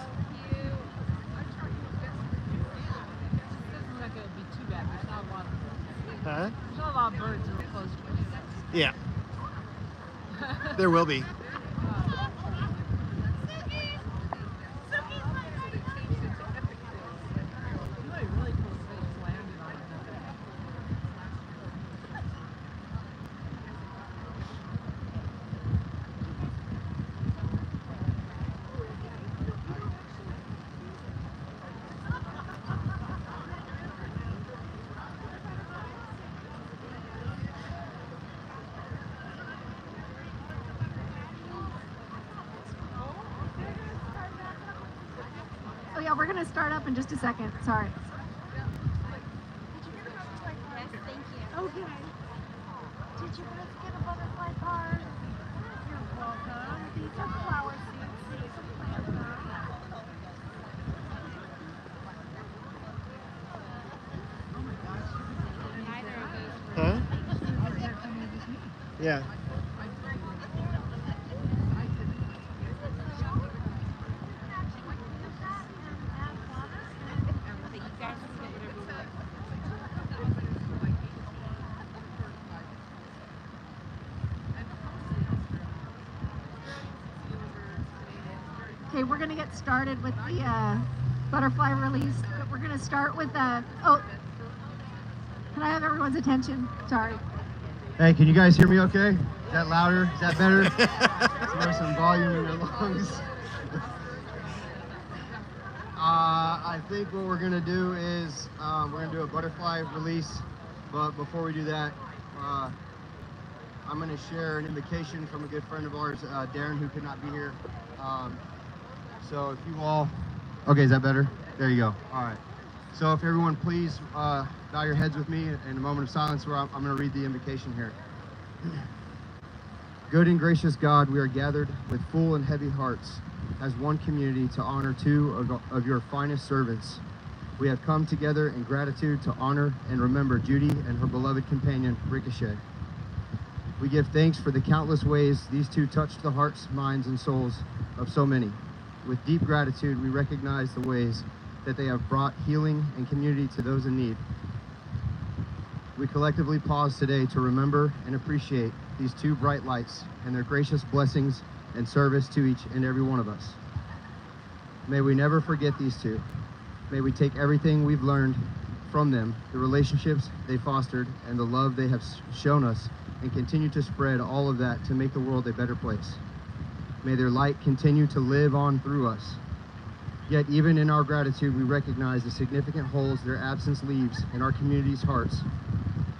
not going to be too bad. There's not a lot of birds. Huh? There's not a lot of birds real close to us. Yeah. There will be. Oh yeah, we're gonna start up in just a second. Sorry. Yes, thank you. Okay. Did you guys get a butterfly card? You're welcome. These are flower seeds. These are plant Huh? Yeah. Okay, we're going to get started with the butterfly release. But we're going to start with oh, can I have everyone's attention? Sorry. Hey, can you guys hear me okay? Is that louder? Is that better? There's some volume in your lungs. I think what we're going to do is we're going to do a butterfly release. But before we do that, I'm going to share an invocation from a good friend of ours, Darren, who could not be here. So if you all, okay, is that better? There you go. All right. So if everyone please bow your heads with me in a moment of silence where I'm going to read the invocation here. Good and gracious God, we are gathered with full and heavy hearts as one community to honor two of your finest servants. We have come together in gratitude to honor and remember Judy and her beloved companion, Ricochet. We give thanks for the countless ways these two touched the hearts, minds, and souls of so many. With deep gratitude, we recognize the ways that they have brought healing and community to those in need. We collectively pause today to remember and appreciate these two bright lights and their gracious blessings and service to each and every one of us. May we never forget these two. May we take everything we've learned from them, the relationships they fostered, and the love they have shown us, and continue to spread all of that to make the world a better place. May their light continue to live on through us. Yet even in our gratitude, we recognize the significant holes their absence leaves in our community's hearts.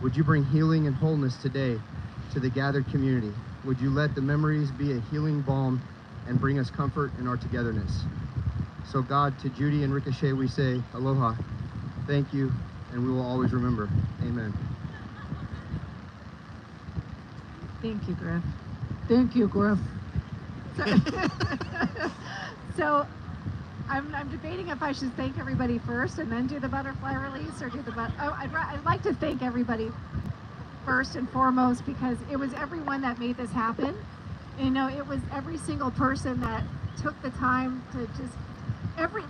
Would you bring healing and wholeness today to the gathered community? Would you let the memories be a healing balm and bring us comfort in our togetherness? So God, to Judy and Ricochet, we say, aloha, thank you, and we will always remember. Amen. Thank you, Griff. Thank you, Griff. So I'm debating if I should thank everybody first and then do the butterfly release, or do the I'd like to thank everybody first and foremost, because it was everyone that made this happen. You know, it was every single person that took the time to just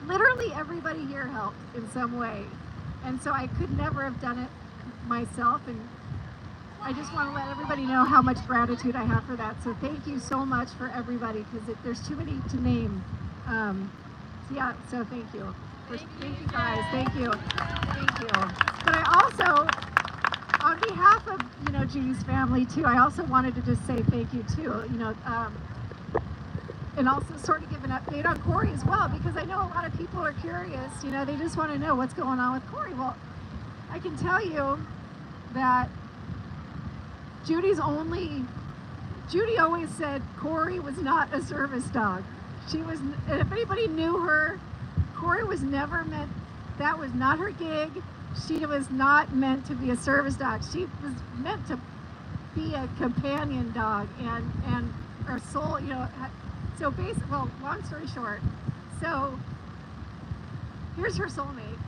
literally everybody here helped in some way, and so I could never have done it myself, and I just want to let everybody know how much gratitude I have for that. So thank you so much for everybody, because there's too many to name. Yeah, so thank you. Thank you guys. Thank you. Thank you. But I also, on behalf of, you know, Judy's family too, I also wanted to just say thank you too. You know, and also sort of give an update on Corey as well, because I know a lot of people are curious. You know, they just want to know what's going on with Corey. Well, I can tell you that Judy always said Corey was not a service dog. She was, and if anybody knew her, Corey was never meant, that was not her gig. She was not meant to be a service dog. She was meant to be a companion dog and her soul, you know. So basically, well, long story short, so here's her soulmate.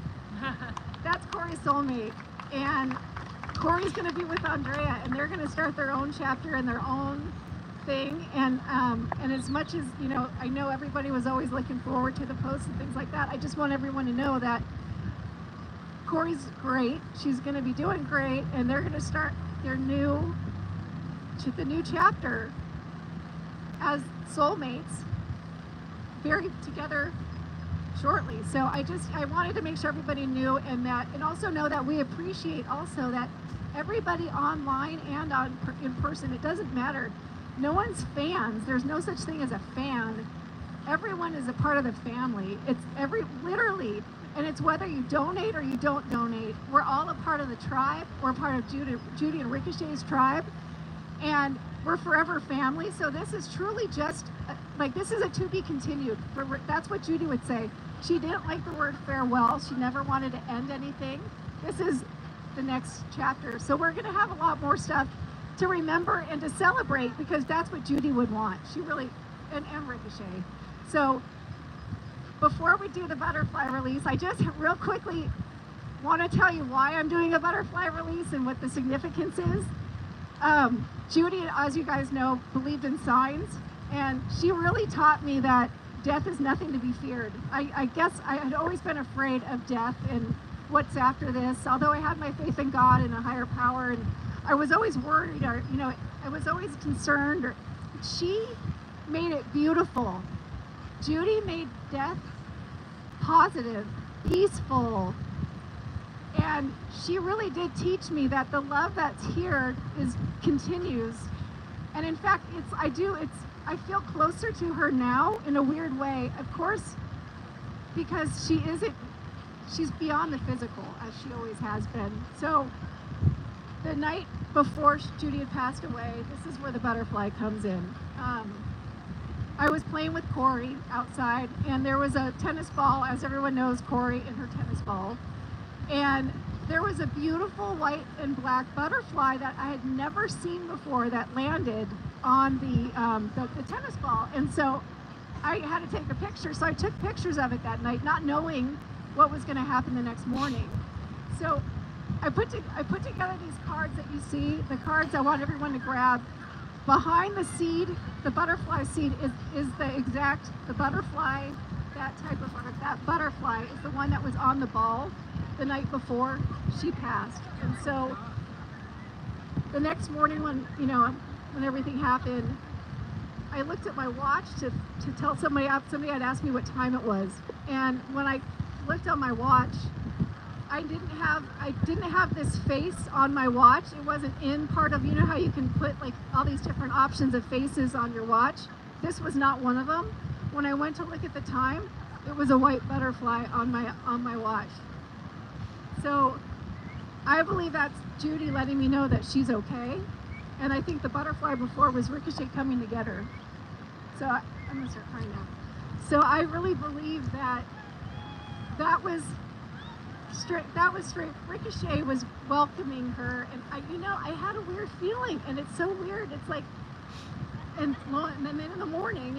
That's Corey's soulmate. And Corey's going to be with Andrea, and they're going to start their own chapter and their own thing. And as much as, you know, I know everybody was always looking forward to the posts and things like that, I just want everyone to know that Corey's great. She's going to be doing great, and they're going to start the new chapter as soulmates, very together shortly. So I wanted to make sure everybody knew, and also know that we appreciate also that everybody online and in person, it doesn't matter. No one's fans. There's no such thing as a fan. Everyone is a part of the family. It's literally, and it's whether you donate or you don't donate. We're all a part of the tribe. We're part of Judy and Ricochet's tribe, and we're forever family. So this is truly just this is a to be continued. That's what Judy would say. She didn't like the word farewell. She never wanted to end anything. This is the next chapter. So we're going to have a lot more stuff to remember and to celebrate, because that's what Judy would want. She really, and Ricochet. So before we do the butterfly release, I just real quickly want to tell you why I'm doing a butterfly release and what the significance is. Judy, as you guys know, believed in signs, and she really taught me that death is nothing to be feared. I guess I had always been afraid of death and what's after this, although I had my faith in God and a higher power, and I was always worried, or, you know, I was always concerned. She made it beautiful. Judy made death positive, peaceful, and she really did teach me that the love that's here continues. And in fact, I feel closer to her now in a weird way. Of course, because she's beyond the physical, as she always has been. So the night before Judy had passed away, this is where the butterfly comes in. I was playing with Corey outside, and there was a tennis ball, as everyone knows, Corey and her tennis ball. And there was a beautiful white and black butterfly that I had never seen before that landed on the tennis ball. And so I had to take a picture. So I took pictures of it that night, not knowing what was going to happen the next morning. So I put together these cards that you see, the cards I want everyone to grab. Behind the seed, the butterfly seed is the butterfly, that butterfly is the one that was on the ball the night before she passed. And so the next morning when everything happened, I looked at my watch to tell somebody had asked me what time it was. And when I looked on my watch, I didn't have this face on my watch. It wasn't in part of, how you can put like all these different options of faces on your watch. This was not one of them. When I went to look at the time, it was a white butterfly on my watch. So I believe that's Judy letting me know that she's okay. And I think the butterfly before was Ricochet coming to get her. So I'm gonna start crying now. So I really believe that was straight. Ricochet was welcoming her, and I had a weird feeling, and it's so weird. It's like, and then in the morning,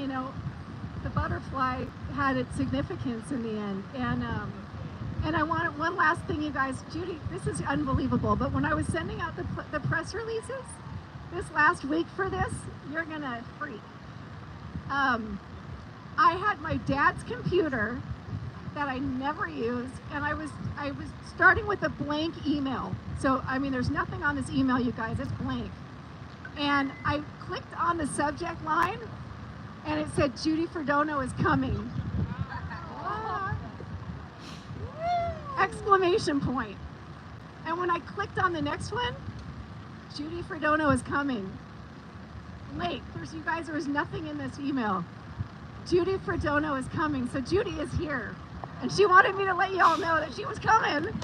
the butterfly had its significance in the end. And I wanted one last thing, you guys. Judy, this is unbelievable, but when I was sending out the press releases this last week for this, you're gonna freak. I had my dad's computer that I never used, and I was starting with a blank email. So there's nothing on this email, you guys. It's blank. And I clicked on the subject line, and it said Judy Fredono is coming. Exclamation point. And when I clicked on the next one, Judy Fredono is coming. Wait, there was nothing in this email. Judy Fredono is coming. So Judy is here. And she wanted me to let you all know that she was coming. And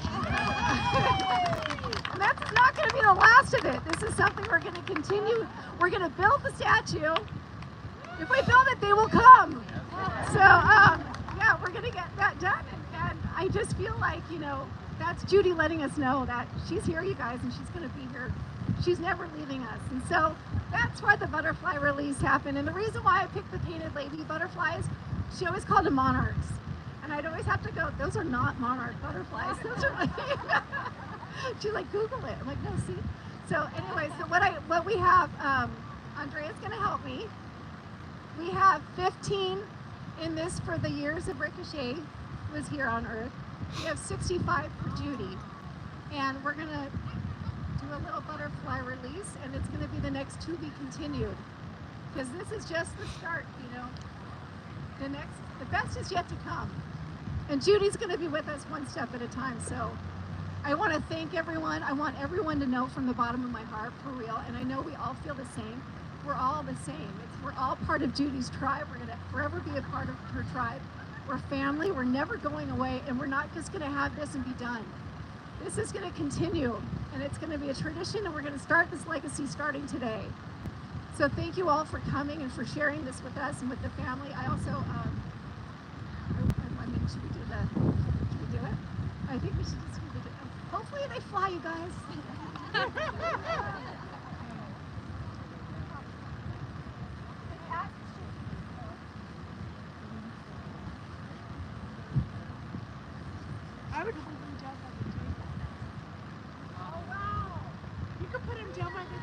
that's not going to be the last of it. This is something we're going to continue. We're going to build the statue. If we build it, they will come. So, yeah, we're going to get that done. And I just feel like, that's Judy letting us know that she's here, you guys, and she's going to be here. She's never leaving us. And so that's why the butterfly release happened. And the reason why I picked the painted lady butterflies, she always called them monarchs. And I'd always have to go, those are not monarch butterflies. Those are like, she's like, Google it. I'm like, no, see? So anyway, so what we have, Andrea's going to help me. We have 15 in this for the years of Ricochet was here on Earth. We have 65 for Judy. And we're going to do a little butterfly release, and it's going to be the next to be continued. Because this is just the start, The best is yet to come. And Judy's going to be with us one step at a time. So I want to thank everyone. I want everyone to know from the bottom of my heart, for real. And I know we all feel the same. We're all the same. We're all part of Judy's tribe. We're going to forever be a part of her tribe. We're family. We're never going away. And we're not just going to have this and be done. This is going to continue. And it's going to be a tradition. And we're going to start this legacy starting today. So thank you all for coming and for sharing this with us and with the family. I also, should we do it? I think we should just do it. Hopefully they fly, you guys. I would put him down by the table. Oh, wow. You could put him down by the table.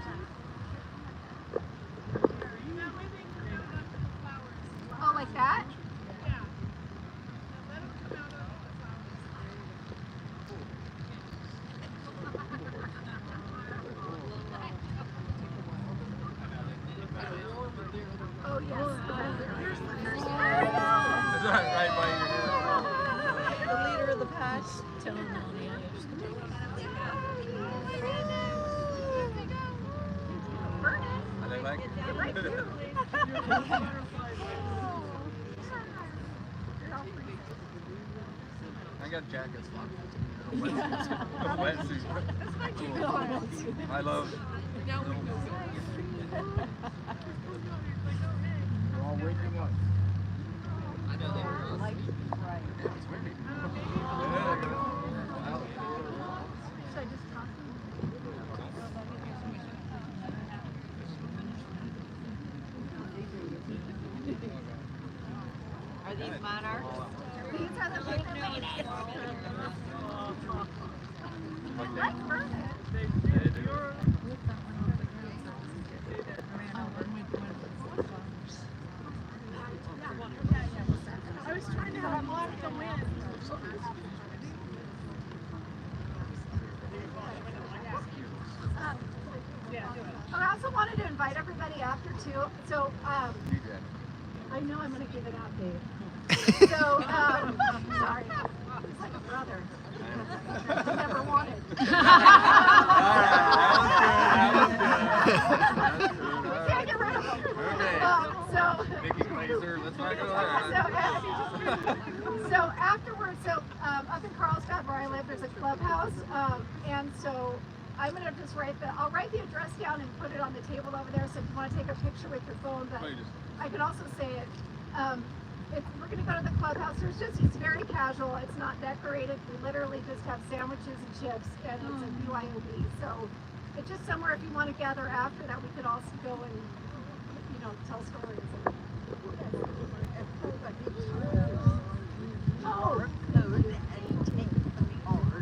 Oh, like that? Yeah. Oh, yes. right by your ear. The leader of the pack. Are they like I got jackets on. Wetsuit. Cool. I love We're all waking up. I know that. Yeah, it's windy. Should I just talk? Are these monarchs? These are the big ladies. I was trying to have block the wind. I also wanted to invite everybody after too. So I know I'm going to give it out, Dave. So sorry, he's like a brother. Never wanted. We can't get rid of him. Mickey Glazer, let's not go there. So afterwards, up in Carlsbad where I live, there's a clubhouse, and so I'm gonna just I'll write the address down and put it on the table over there. So if you want to take a picture with your phone, but I can also say it. We're gonna go to the clubhouse. It's very casual. It's not decorated. We literally just have sandwiches and chips, and it's a BYOB. So it's just somewhere if you want to gather after that, we could also go and tell stories.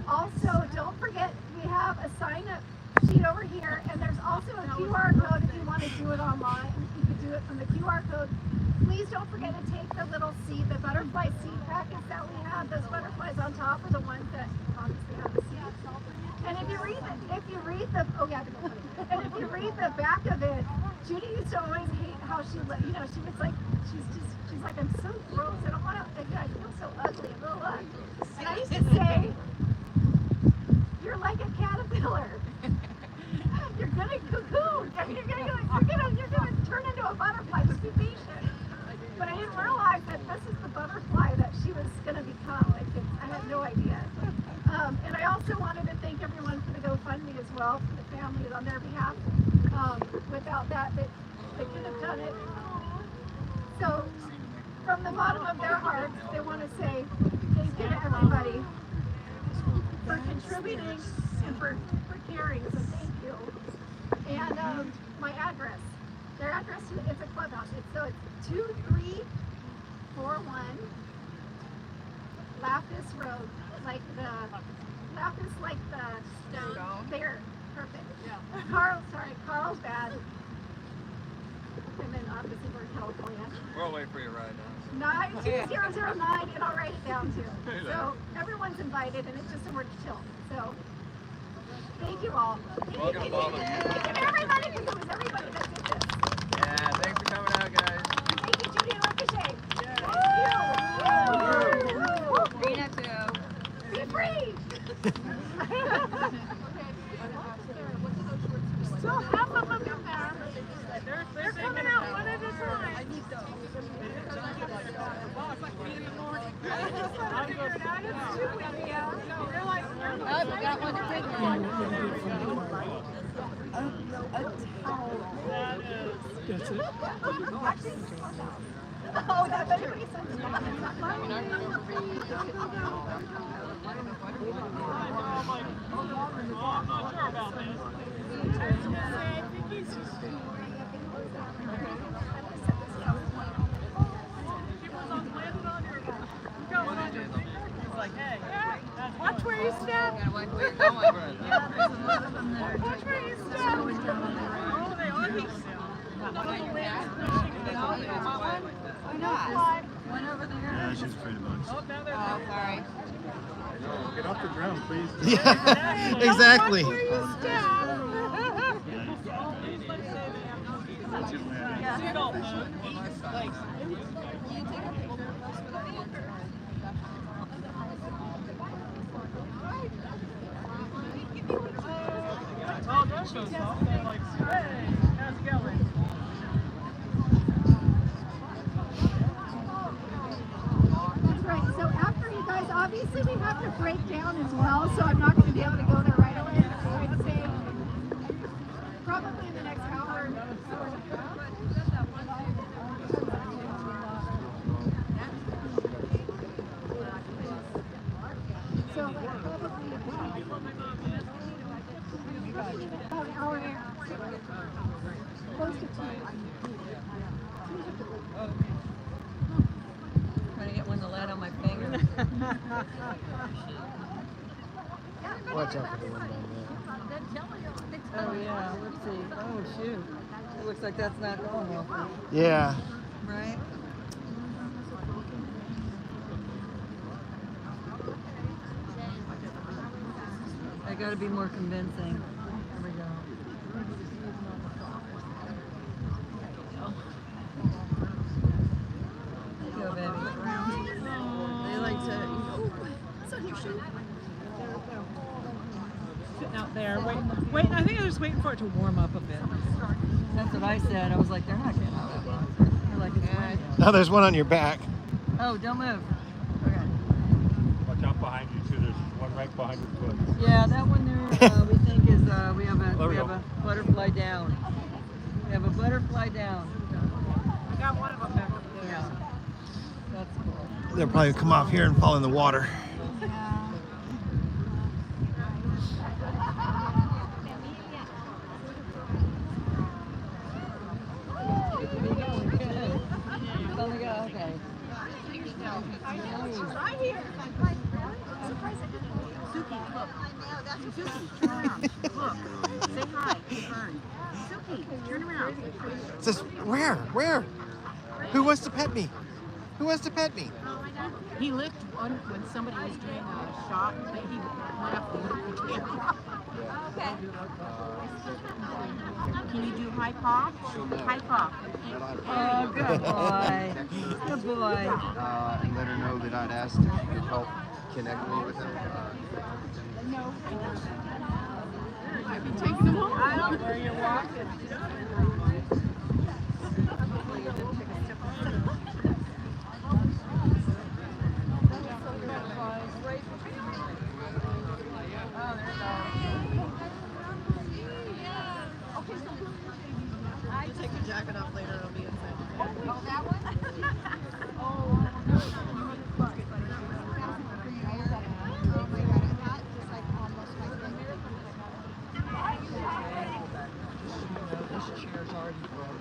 Also, don't forget, we have a sign-up sheet over here, and there's also a QR code if you want to do it online. You can do it from the QR code. Please don't forget to take the little seed, the butterfly seed packets that we have. Those butterflies on top are the ones that obviously have the seeds. And if you read the back of it, Judy used to always hate how she was like, she's like, I'm so gross. I don't want to. I feel so ugly. And I used to say, you're like a caterpillar. You're gonna cocoon. You're gonna turn into a butterfly. Just be patient. But I didn't realize that this is the butterfly that she was gonna become. I had no idea. And I also wanted to thank everyone for the GoFundMe as well, for the families on their behalf. Without that, they couldn't have done it. So, from the bottom of their hearts, they want to say thank you to everybody for contributing and for caring. So thank you. And my address. Their address is a clubhouse. It's 2341 Lapis Road, like the stone. There, perfect. Carlsbad. And then obviously we're in California. We'll wait for you right now. 92009, and I'll write it down too. So everyone's invited, and it's just somewhere to chill. So thank you all. Welcome to all of you. And everybody, because it was everybody that did this. Yeah, thanks for coming out, guys. Thank you, Judy and Ricochet. Rena too. Be free. Still half of them in there. They're coming out one at a time. I need those. I just want to figure it out. It's too windy out. They're like, I've got one big one. That's it. Oh, that better be something. watch where you step. Watch where you're going. Watch where you step. Oh, they are these. Why not? One over there. Yeah, she's afraid of bugs. Oh, now they're Oh, sorry. Get off the ground, please. Yeah, exactly. Watch where you step. just landed. Yeah. Seagull. Like, oh, there goes off. They're like, hey, how's it going? That's right. So after you guys, obviously we have to break down as well, so I'm not going to be able to go there right away. I would say probably in the next hour. So probably about an hour and a half. Close to 2. Trying to get one to land on my finger. Watch out for the one down there. Oh yeah, let's see. Oh shoot. It looks like that's not going well. Yeah. Right? I gotta be more convincing. Here we go. There you go, baby. They like to. Oh, it's on your shoe. Sitting out there, waiting. I think they're just waiting for it to warm up a bit. That's what I said. I was like, they're not getting out of that. They're like, it's windy. Now there's one on your back. Oh, don't move. Okay. Watch out behind you too. There's one right behind your foot. Yeah, that one there we think is we have a butterfly down. We have a butterfly down. I got one of them back up there. Yeah. That's cool. They'll probably come off here and fall in the water. Okay. Right here. Suki, look. Suki, turn around. Look. Say hi. Suki, turn around. Says, where? Who wants to pet me? Who wants to pet me? He licked one when somebody was doing a shot, but he went up and licked the camera. Okay. Can you do high paw? High paw. Oh, good boy. Good boy. And let her know that I'd asked if you could help connect me with him. I can take them home. I don't know where you're walking. Take your jacket off later, it'll be inside. Oh, that one? This chair's already broken.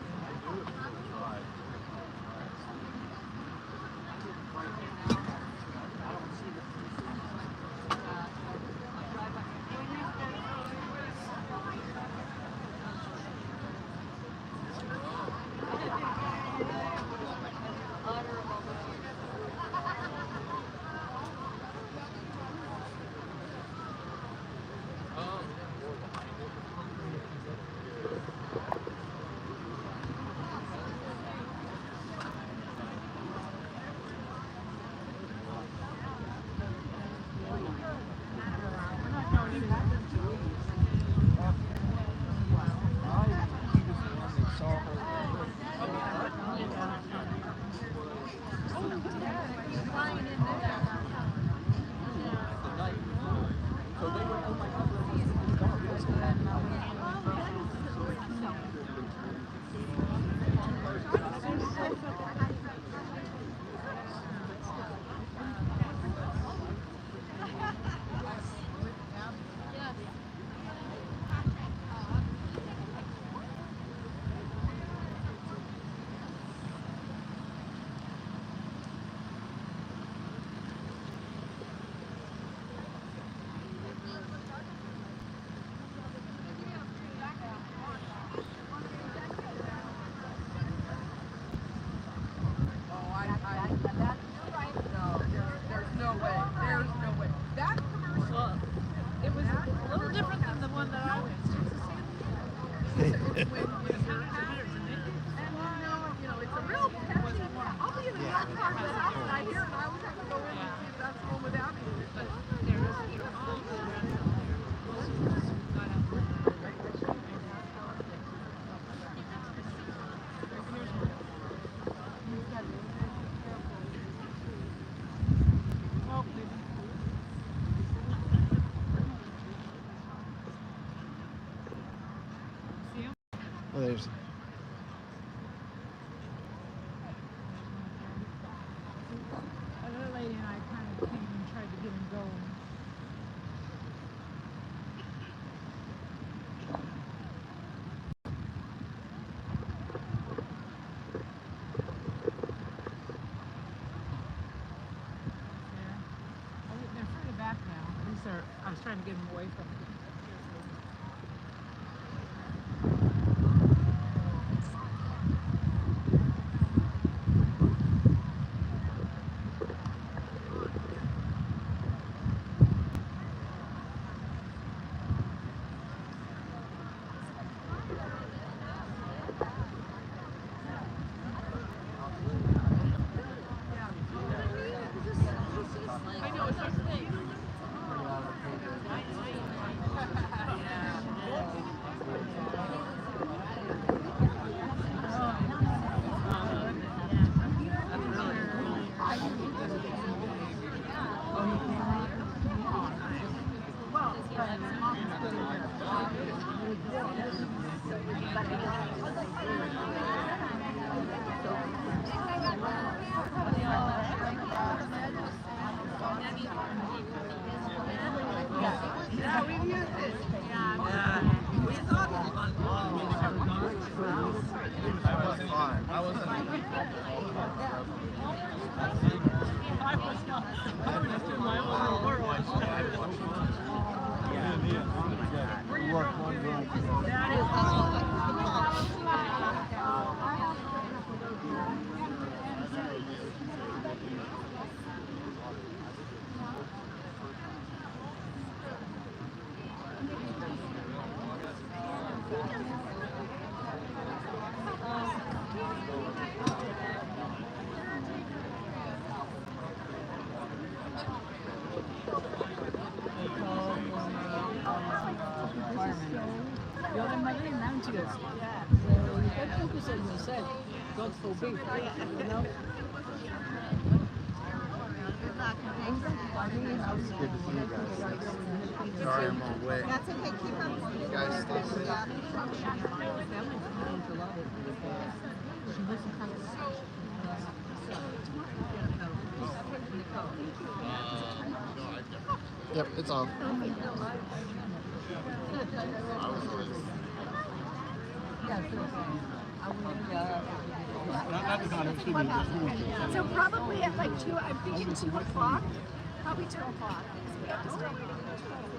get them going. They're further back now. At least I was trying to get them away from it. Yeah, we've used it. We thought it was fun. I wasn't We worked one room God's forbid, you know? It's good to see you guys. Sorry I'm all wet. That's okay, keep up. You guys stay safe. Yep, it's off. So probably at like 2, I'm thinking 2 o'clock. Probably 2 o'clock. We have to start waiting until 2.